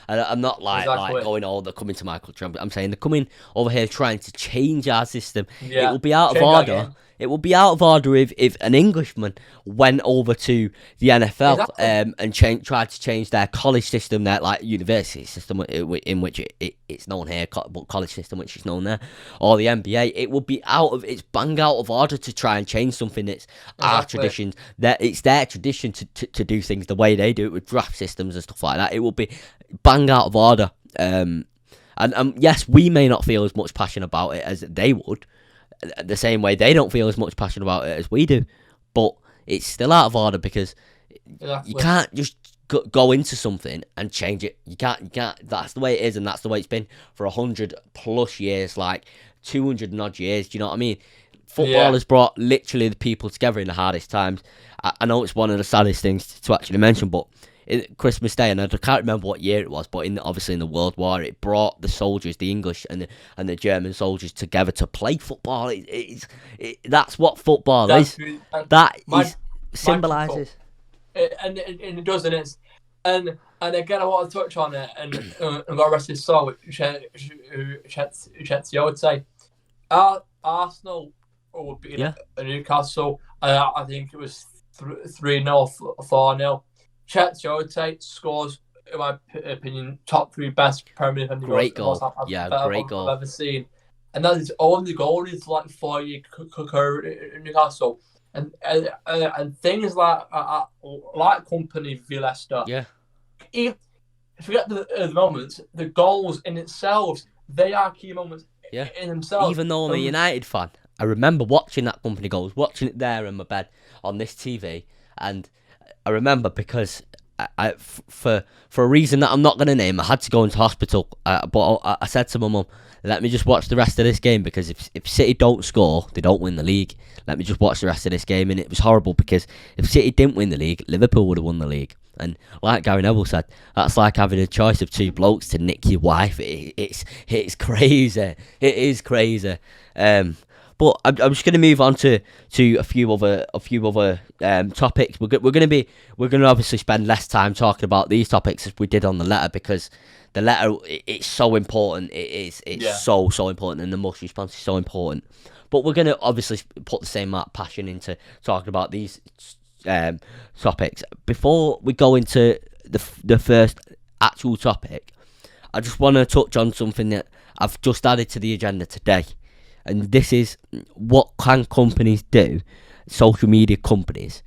I'm not like going, they're coming to my country. I'm saying they're coming over here trying to change our system. Yeah, it will be out of order. It would be out of order if an Englishman went over to the NFL and tried to change their college system, their like university system in which it's known here, but college system which is known there, or the NBA. It would be it's bang out of order to try and change something that's our traditions. That it's their tradition to do things the way they do it with draft systems and stuff like that. It will be bang out of order. And yes, we may not feel as much passion about it as they would. The same way they don't feel as much passion about it as we do, but it's still out of order because you can't just go into something and change it. You can't. That's the way it is, and that's the way it's been for 100+ years, like 200 and odd years. Do you know what I mean? Football has brought literally the people together in the hardest times. I know it's one of the saddest things to actually mention, but Christmas Day, and I can't remember what year it was, but obviously in the World War, it brought the soldiers, the English and the German soldiers together to play football. That's what football is. That symbolises. And it does, and again, I want to touch on it, and the rest is so. I would say, Arsenal would beat Newcastle. I think it was 3-0, 4-0. Chelsea, I would say, scores, in my opinion, top 3 best Premier League great goal. Great goal I've ever seen. And that is only goal is like 4-year career in Newcastle. And things like Company v Leicester. Yeah. Forget the moments, the goals in itself, they are key moments in themselves. Even though I'm a United fan, I remember watching that Company goals, watching it there in my bed on this TV, and I remember because for a reason that I'm not going to name, I had to go into hospital. But I said to my mum, let me just watch the rest of this game, because if City don't score, they don't win the league. Let me just watch the rest of this game. And it was horrible, because if City didn't win the league, Liverpool would have won the league. And like Gary Neville said, that's like having a choice of 2 blokes to nick your wife. It's crazy. It is crazy. But I'm just going to move on to a few other topics. We're going to obviously spend less time talking about these topics as we did on the letter, because the letter, it's so important. It's so important, and the Mush response is so important. But we're going to obviously put the same amount of passion into talking about these topics. Before we go into the first actual topic, I just want to touch on something that I've just added to the agenda today. And this is, what can companies do, social media companies,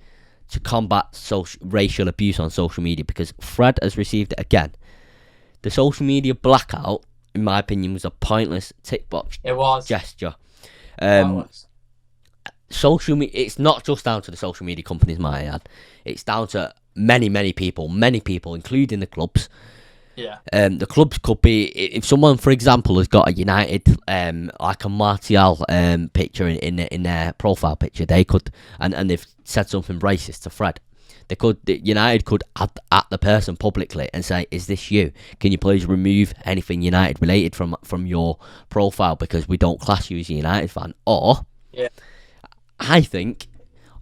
to combat racial abuse on social media? Because Fred has received it again. The social media blackout, in my opinion, was a pointless tick box gesture. Social media, it's not just down to the social media companies, might I add. It's down to many people, including the clubs, Yeah. The clubs could be, if someone, for example, has got a United like a Martial picture in their profile picture, they could, and they've said something racist to Fred. United could at the person publicly and say, "Is this you? Can you please remove anything United related from your profile because we don't class you as a United fan?" Or, Yeah. I think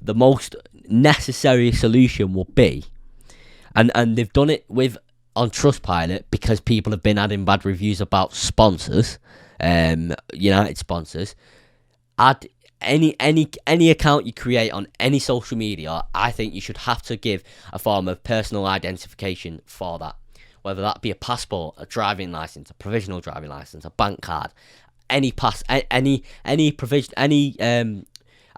the most necessary solution would be, and they've done it on Trustpilot because people have been adding bad reviews about sponsors, United sponsors. Add any account you create on any social media, I think you should have to give a form of personal identification for that, whether that be a passport, a driving license, a provisional driving license, a bank card, any provision, any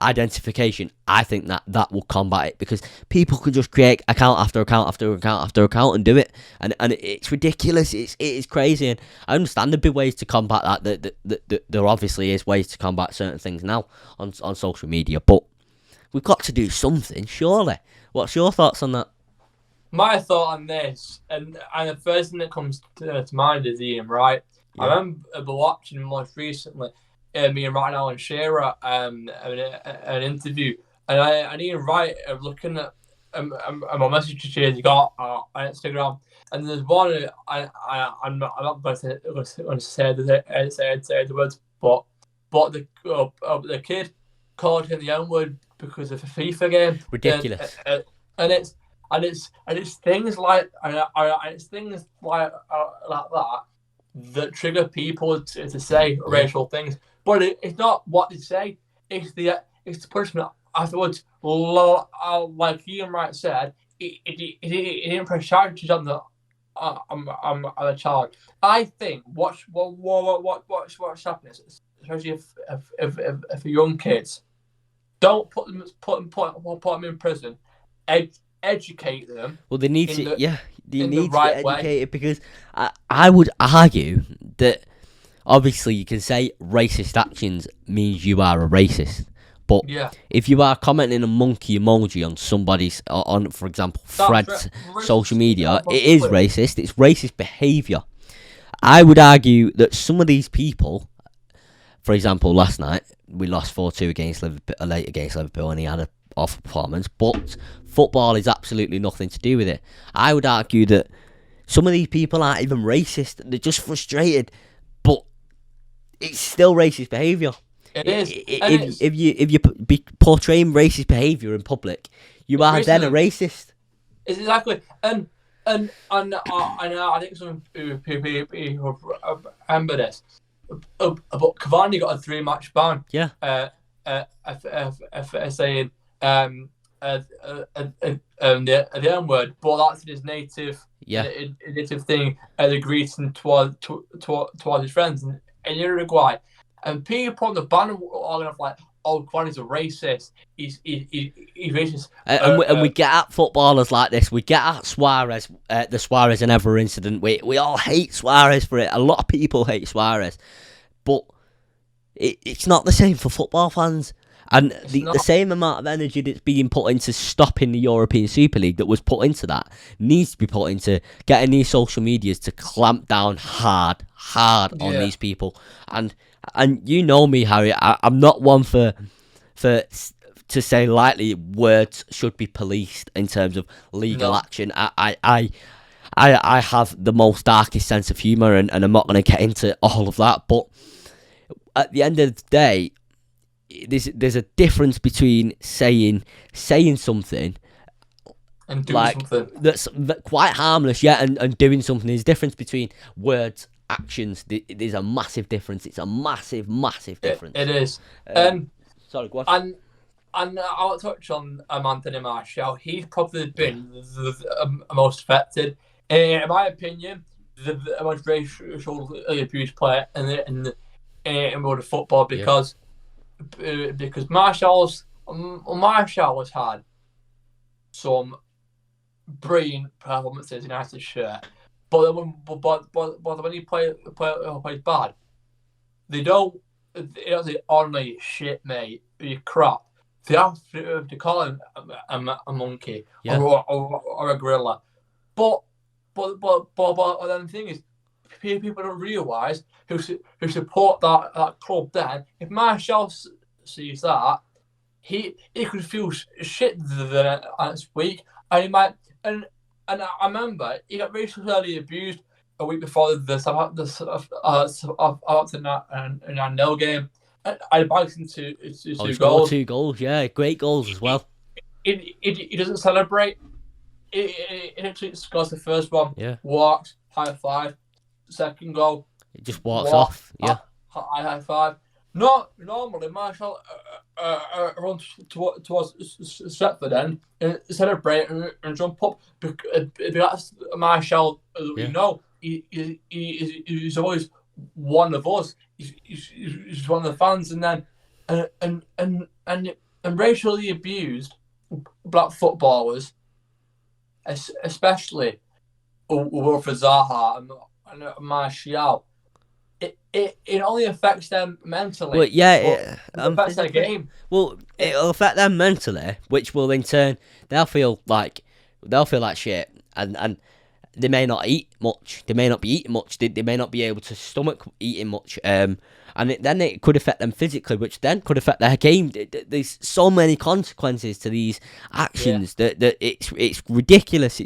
identification. I think that will combat it, because people can just create account after account after account after account and do it, and it's ridiculous. It is crazy, and I understand there'd be ways to combat that. There obviously is ways to combat certain things now on social media, but we've got to do something, surely. What's your thoughts on that? My thought on this, and the first thing that comes to mind is Ian Wright. Yeah. I remember watching most recently me and Ryan Allen Shearer an interview, and Ian Wright looking at my messages he got on Instagram, and there's one I'm not going to say the words, but the kid called him the N word because of a FIFA game. Ridiculous. And it's things like it's things like that trigger people to say racial things. But it's not what they say. It's the punishment afterwards. Like Ian Wright said, it didn't press charges on the child. I think what's happening, especially if young kids, don't put them in prison. Educate them. Well, they need to. They need to right get educated way. Because I would argue that. Obviously, you can say racist actions means you are a racist, but if you are commenting a monkey emoji on somebody's, for example, Fred's social media, it is racist. It's racist behaviour. I would argue that some of these people, for example, last night we lost 4-2 against Liverpool, and he had an off performance, but football is absolutely nothing to do with it. I would argue that some of these people aren't even racist; they're just frustrated, but it's still racist behaviour. It is. If you be portraying racist behaviour in public, you are then a racist. It's exactly, and I think some people remember this. But Cavani got a 3-match ban. Yeah. Saying the N word, but that's his native. Yeah. Native thing, the greeting towards his friends in Uruguay, and people on the banner are like, "Oh, Cavani's a racist. He's racist." And we get at footballers like this. We get at Suarez, the Suarez and Ever incident. We all hate Suarez for it. A lot of people hate Suarez, but it's not the same for football fans. And the same amount of energy that's being put into stopping the European Super League that was put into that needs to be put into getting these social medias to clamp down hard on these people. And you know me, Harry. I'm not one for to say lightly words should be policed in terms of legal action. I have the most darkest sense of humour, and I'm not going to get into all of that. But at the end of the day, there's a difference between saying something and doing something that's quite harmless, and doing something. There's a difference between words, actions. There's a massive difference. It's a massive difference. It is. Sorry, go on. And I'll touch on Anthony Martial. He's probably been the most affected, in my opinion, the most racial abuse player in world of football, because Martial has had some brilliant performances in United shirt, but when he plays bad, they don't. They say, "Oh no, you shit, mate, you crap." They have to call him a monkey or a gorilla, but but then the thing is, people don't realise who support that club. Then if Marshall sees that, he could feel shit the next week, and he might. And I remember he got racially abused a week before the Southampton and nil game. I bagged him to Oh, he two scored goals. 2 goals. Yeah, great goals as well. He doesn't celebrate. He actually scores the first one, Yeah, walks, high five. Second goal, it just walks walk, off. Yeah, high five. Not normally, Marshall runs towards Stretford end and celebrate and jump up. Because Marshall, yeah. he's always one of us. He's one of the fans, and then and racially abused black footballers, especially Wilfred Zaha and Martial. It only affects them mentally. Well, yeah, it affects their game. Well, it'll affect them mentally, which will in turn they'll feel like shit, and they may not eat much. They may not be eating much. They may not be able to stomach eating much. And then it could affect them physically, which then could affect their game. There's so many consequences to these actions that it's ridiculous.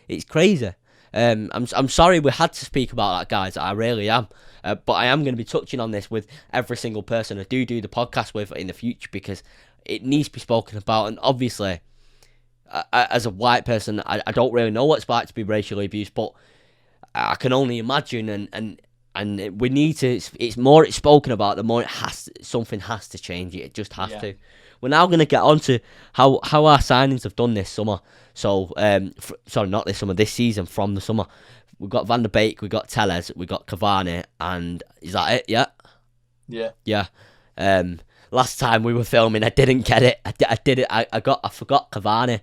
It's crazy. I'm sorry we had to speak about that, guys. I really am. But I am going to be touching on this with every single person I do the podcast with in the future, because it needs to be spoken about. And obviously, as a white person, I don't really know what it's like to be racially abused, but I can only imagine. And we need to. It's more it's spoken about, the more something has to change. It just has to. We're now going to get on to how our signings have done this summer. So, sorry, not this summer, this season from the summer. We've got Van der Beek, we've got Telles, we've got Cavani, and is that it? Yeah? Yeah. Last time we were filming, I didn't get it. I forgot Cavani.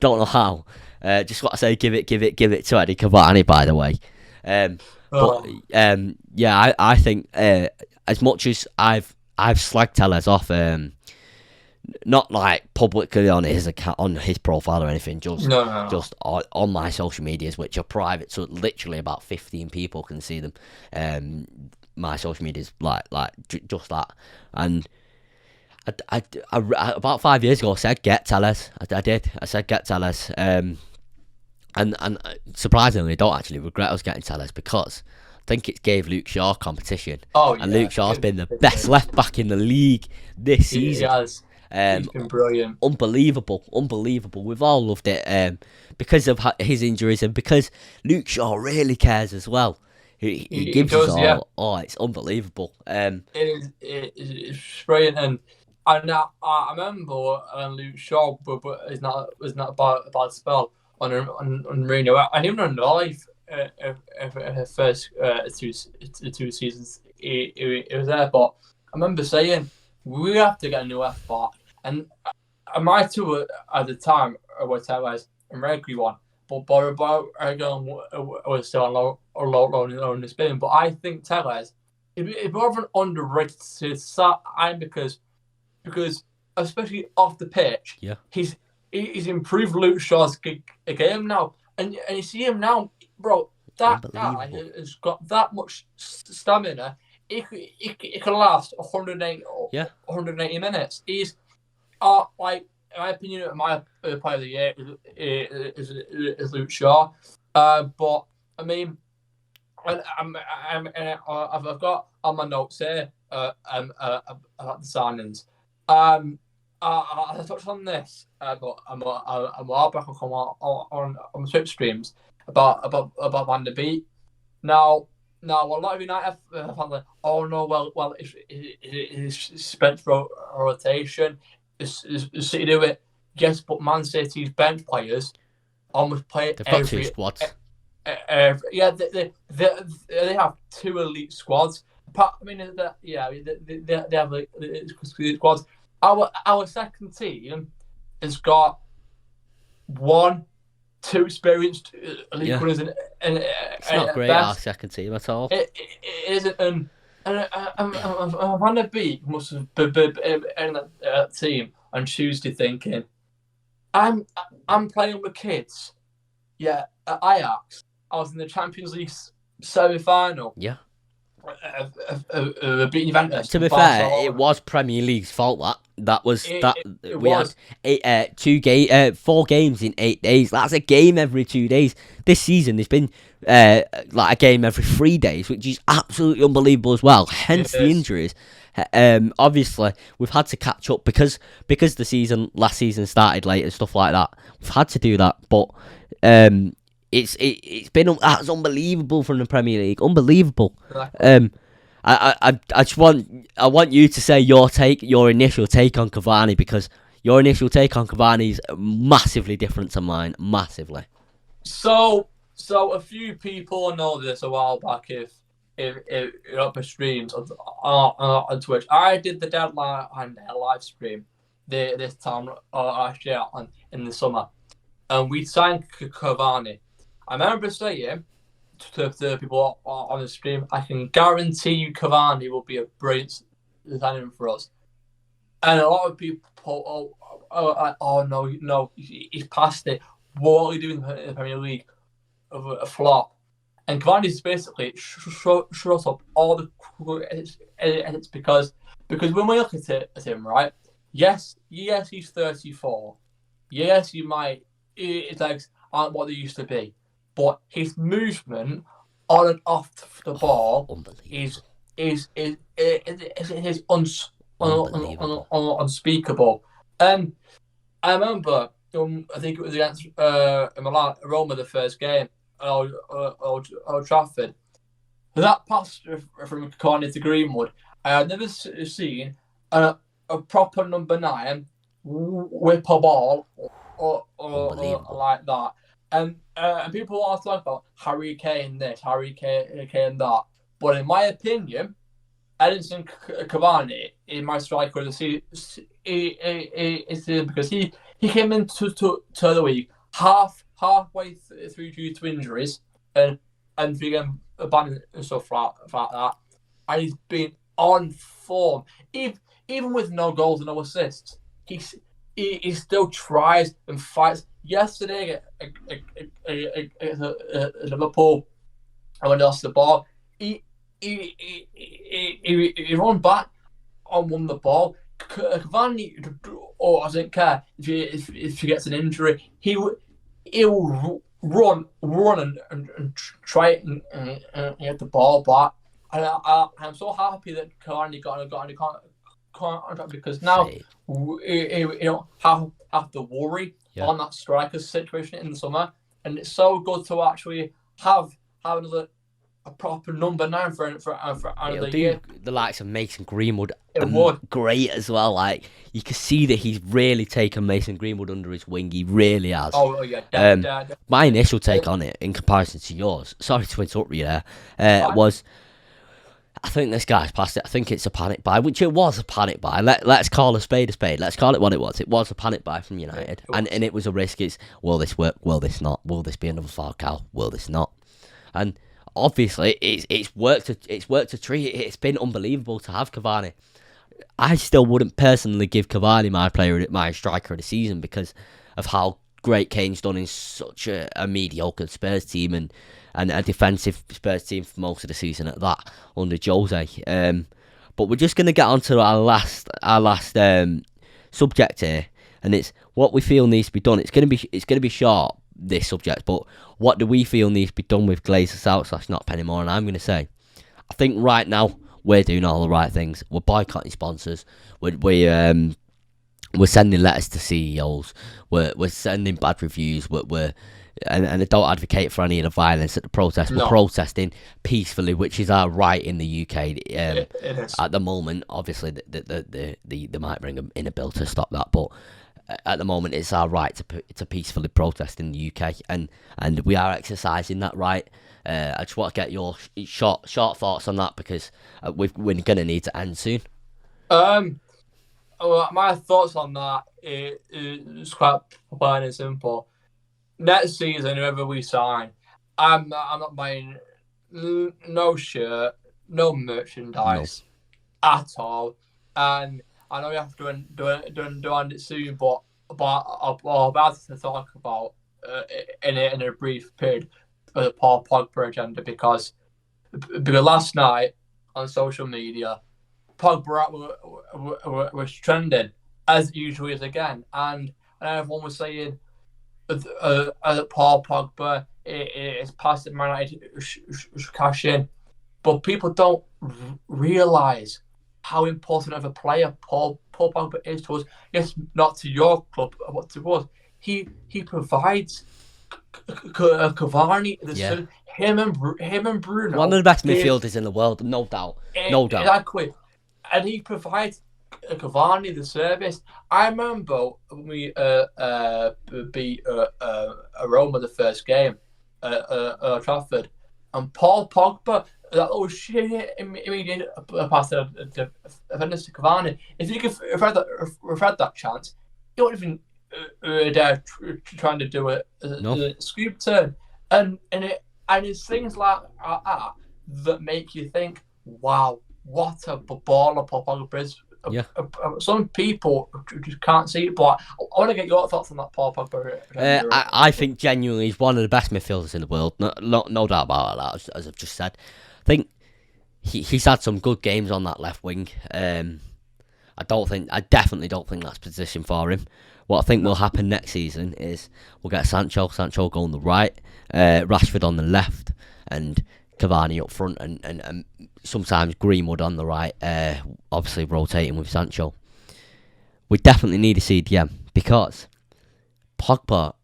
Don't know how. Just got to say, give it to Eddie Cavani, by the way. I think as much as I've slagged Telles off, not like publicly on his account, on his profile or anything, just on my social medias, which are private, so literally about 15 people can see them. My social medias, just that. And I about 5 years ago, I said get Telles. I did. I said get Telles. And surprisingly, I don't actually regret us getting Telles, because I think it gave Luke Shaw competition. And Luke Shaw's been the best left back in the league this season. He has. He's been brilliant. Unbelievable. We've all loved it because of his injuries, and because Luke Shaw really cares as well. He gives us all. Yeah. Oh, it's unbelievable. It's brilliant, and I remember Luke Shaw was not a bad spell on Mourinho, and even on life. His first two seasons, he was there, but I remember saying, we have to get a new left back. And my two at the time were Telles and Reggie one. But Aragon was still on low in the spin. But I think Telles is more of an underrated sign, because especially off the pitch, he's improved Luke Shaw's game now. And you see him now, bro, that guy has got that much stamina. He can last 180 minutes. He's in my opinion, my player of the year is Luke Shaw. But I mean, I've got on my notes here about the signings. I touched on this, but I'm back on Twitch streams about Van der Beek. Now, a lot of United fans are like, oh no, well, it's bench rotation. City do it, yes, but Man City's bench players almost play They've got two squads. They have two elite squads. I mean, they have squads. Our second team has got two experienced elite runners, and it's not great. Our second team at all. It isn't, and Van der Beek must have been in that team on Tuesday thinking, I'm playing with kids Yeah, at Ajax, I was in the Champions League semi-final. Yeah. Beating Juventus To and be fair, it Barcelona. was Premier League's fault that was It, that it, it we had was. 4 games in 8 days. That's a game every 2 days. This season, there's been like a game every 3 days, which is absolutely unbelievable as well. Hence the Yes. injuries. Obviously, we've had to catch up because last season started late and stuff like that. We've had to do that, but it's been that's unbelievable from the Premier League. Unbelievable. Exactly. I just want you to say your initial take on Cavani, because your initial take on Cavani is massively different to mine, massively. So a few people know this a while back. If you're up a streams on Twitch, I did the deadline and live stream this time last year in the summer, and we signed Cavani. I remember saying to the people on the stream, I can guarantee you Cavani will be a brilliant signing for us. And a lot of people, oh no, he's past it. What are you doing in the Premier League? Of a flop. And Cavani's basically shut up all the it's because when we look at him, right? Yes, he's 34. Yes, his legs aren't what they used to be, but his movement on and off the ball Unbelievable. is Unbelievable. unspeakable. I remember, I think it was against Milan, Roma, the first game at Old Trafford. That pass from Cavani to Greenwood, I had never seen a proper number 9 whip a ball or Unbelievable. like that. And people are talking about Harry Kane this, Harry Kane that. But in my opinion, Edinson Cavani is my striker of the season because he came into the league halfway through due to injuries and began abandoning and stuff like that, and he's been on form even with no goals and no assists. He still tries and fights. Yesterday at Liverpool, when he lost the ball, he run back and won the ball. Cavani doesn't care if he gets an injury. He'll run and try and get the ball back. And I'm so happy that Cavani got a contract because now you don't have to worry on that striker situation in the summer, and it's so good to actually have another a proper number 9 for another year. The likes of Mason Greenwood would. great as well. Like, you can see that he's really taken Mason Greenwood under his wing. He really has. Oh yeah, my initial take on it, in comparison to yours, sorry to interrupt you there, was I think this guy's past it. I think it's a panic buy, which it was a panic buy. Let's call a spade a spade. Let's call it what it was. It was a panic buy from United, and it was a risk. It's, will this work? Will this not? Will this be another Falcao? Will this not? And obviously, it's worked. It's worked a treat. It's been unbelievable to have Cavani. I still wouldn't personally give Cavani my striker of the season because of how great Kane's done in such a mediocre Spurs team and a defensive Spurs team for most of the season at that under Jose. But we're just gonna get on to our last subject here, and it's what we feel needs to be done. It's gonna be short, this subject, but what do we feel needs to be done with Glazers out / not Penny-More? And I'm gonna say, I think right now we're doing all the right things. We're boycotting sponsors. We're sending letters to CEOs. We're sending bad reviews. And I don't advocate for any of the violence at the protest. We're protesting peacefully, which is our right in the UK. It is. At the moment, obviously, they might bring in a bill to stop that, but at the moment, it's our right to peacefully protest in the UK, and we are exercising that right. I just want to get your short thoughts on that, because we're going to need to end soon. My thoughts on that is quite plain and simple. Next season, whoever we sign, I'm not buying no shirt, no merchandise at all. And I know we have to do it soon, but I'm about to talk about in a brief period of the Paul Pogba agenda because last night on social media, Pogba was trending as it usually is again, and everyone was saying Paul Pogba is past the Man United should cash in, but people don't realise how important of a player Paul Pogba is to us. Yes, not to your club, but to us. He provides Cavani, him and Bruno. One of the best midfielders in the world, no doubt. No doubt. Exactly. And he provides Cavani the service. I remember when we beat Roma the first game at Trafford, and Paul Pogba, that was shit immediate pass to Cavani. If you could have had that chance, you wouldn't even dare trying to do a scoop turn, and it's things like that that make you think, wow, what a baller Paul Pogba is. Yeah. Some people just can't see it, but I want to get your thoughts on that Paul Pogba. I think genuinely he's one of the best midfielders in the world. No doubt about that, as I've just said. I think he's had some good games on that left wing. I definitely don't think that's position for him. What I think will happen next season is we'll get Sancho go on the right, Rashford on the left, and Cavani up front, and sometimes Greenwood on the right, obviously rotating with Sancho. We definitely need a CDM because Pogba,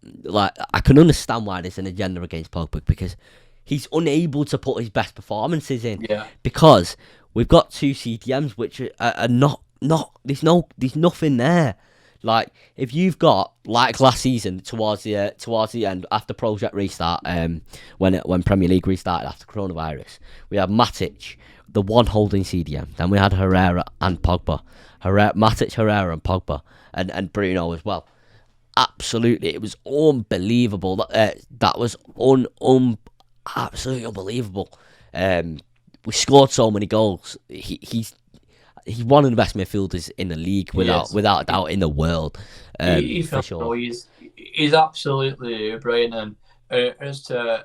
I can understand why there's an agenda against Pogba because he's unable to put his best performances in. Yeah. Because we've got two CDMs which are not there's nothing there. Like if you've got like last season towards the end after Project Restart, when Premier League restarted after coronavirus, we had Matic, the one holding CDM. Then we had Herrera and Pogba, Matic, Herrera and Pogba, and Bruno as well. Absolutely, it was unbelievable. That was absolutely unbelievable. We scored so many goals. He's one of the best midfielders in the league, without a doubt, in the world. For sure. He's absolutely brilliant. And as to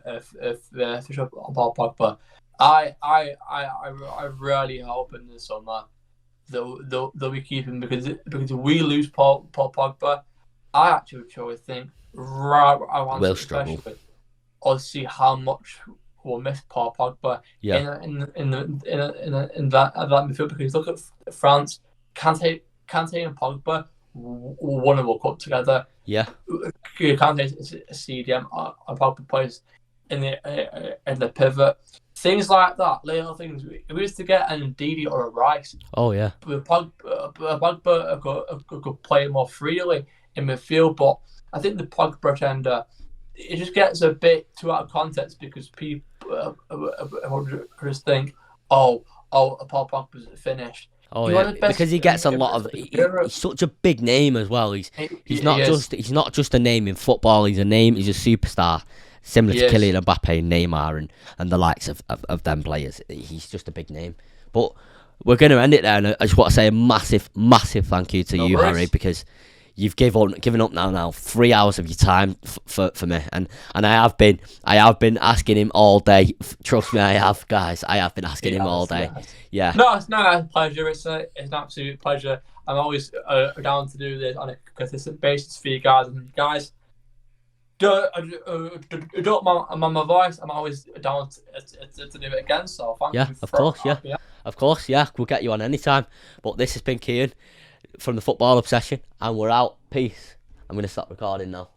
finish up on Paul Pogba, I really hope in the summer that we keep him because if we lose Paul Pogba, I actually truly think we'll struggle. Or see how much we'll miss Paul Pogba in that midfield, because look at France, Kante and Pogba won a World Cup together. Yeah, Kante is a CDM, and Pogba plays in the pivot. Things like that, little things. If we used to get an Ndidi or a Rice, Pogba could play more freely in midfield. But I think the Pogba agenda, it just gets a bit too out of context because people just think, Paul Pogba's finished. Because he gets a lot of. He's such a big name as well. He's not just a name in football. He's a superstar, similar to Kylian Mbappe, Neymar, and the likes of them players. He's just a big name. But we're going to end it there, and I just want to say a massive thank you to you, Harry, because you've given up now 3 hours of your time for me, and I have been asking him all day. Trust me, I have, guys. I have been asking him all day. Yeah. No, it's not a pleasure. It's an absolute pleasure. I'm always down to do this on a consistent basis for you guys. And guys, don't mind my voice. I'm always down to do it again. So thank you. Of course. We'll get you on anytime. But this has been Kian from the Football Obsession, and we're out. Peace. I'm going to stop recording now.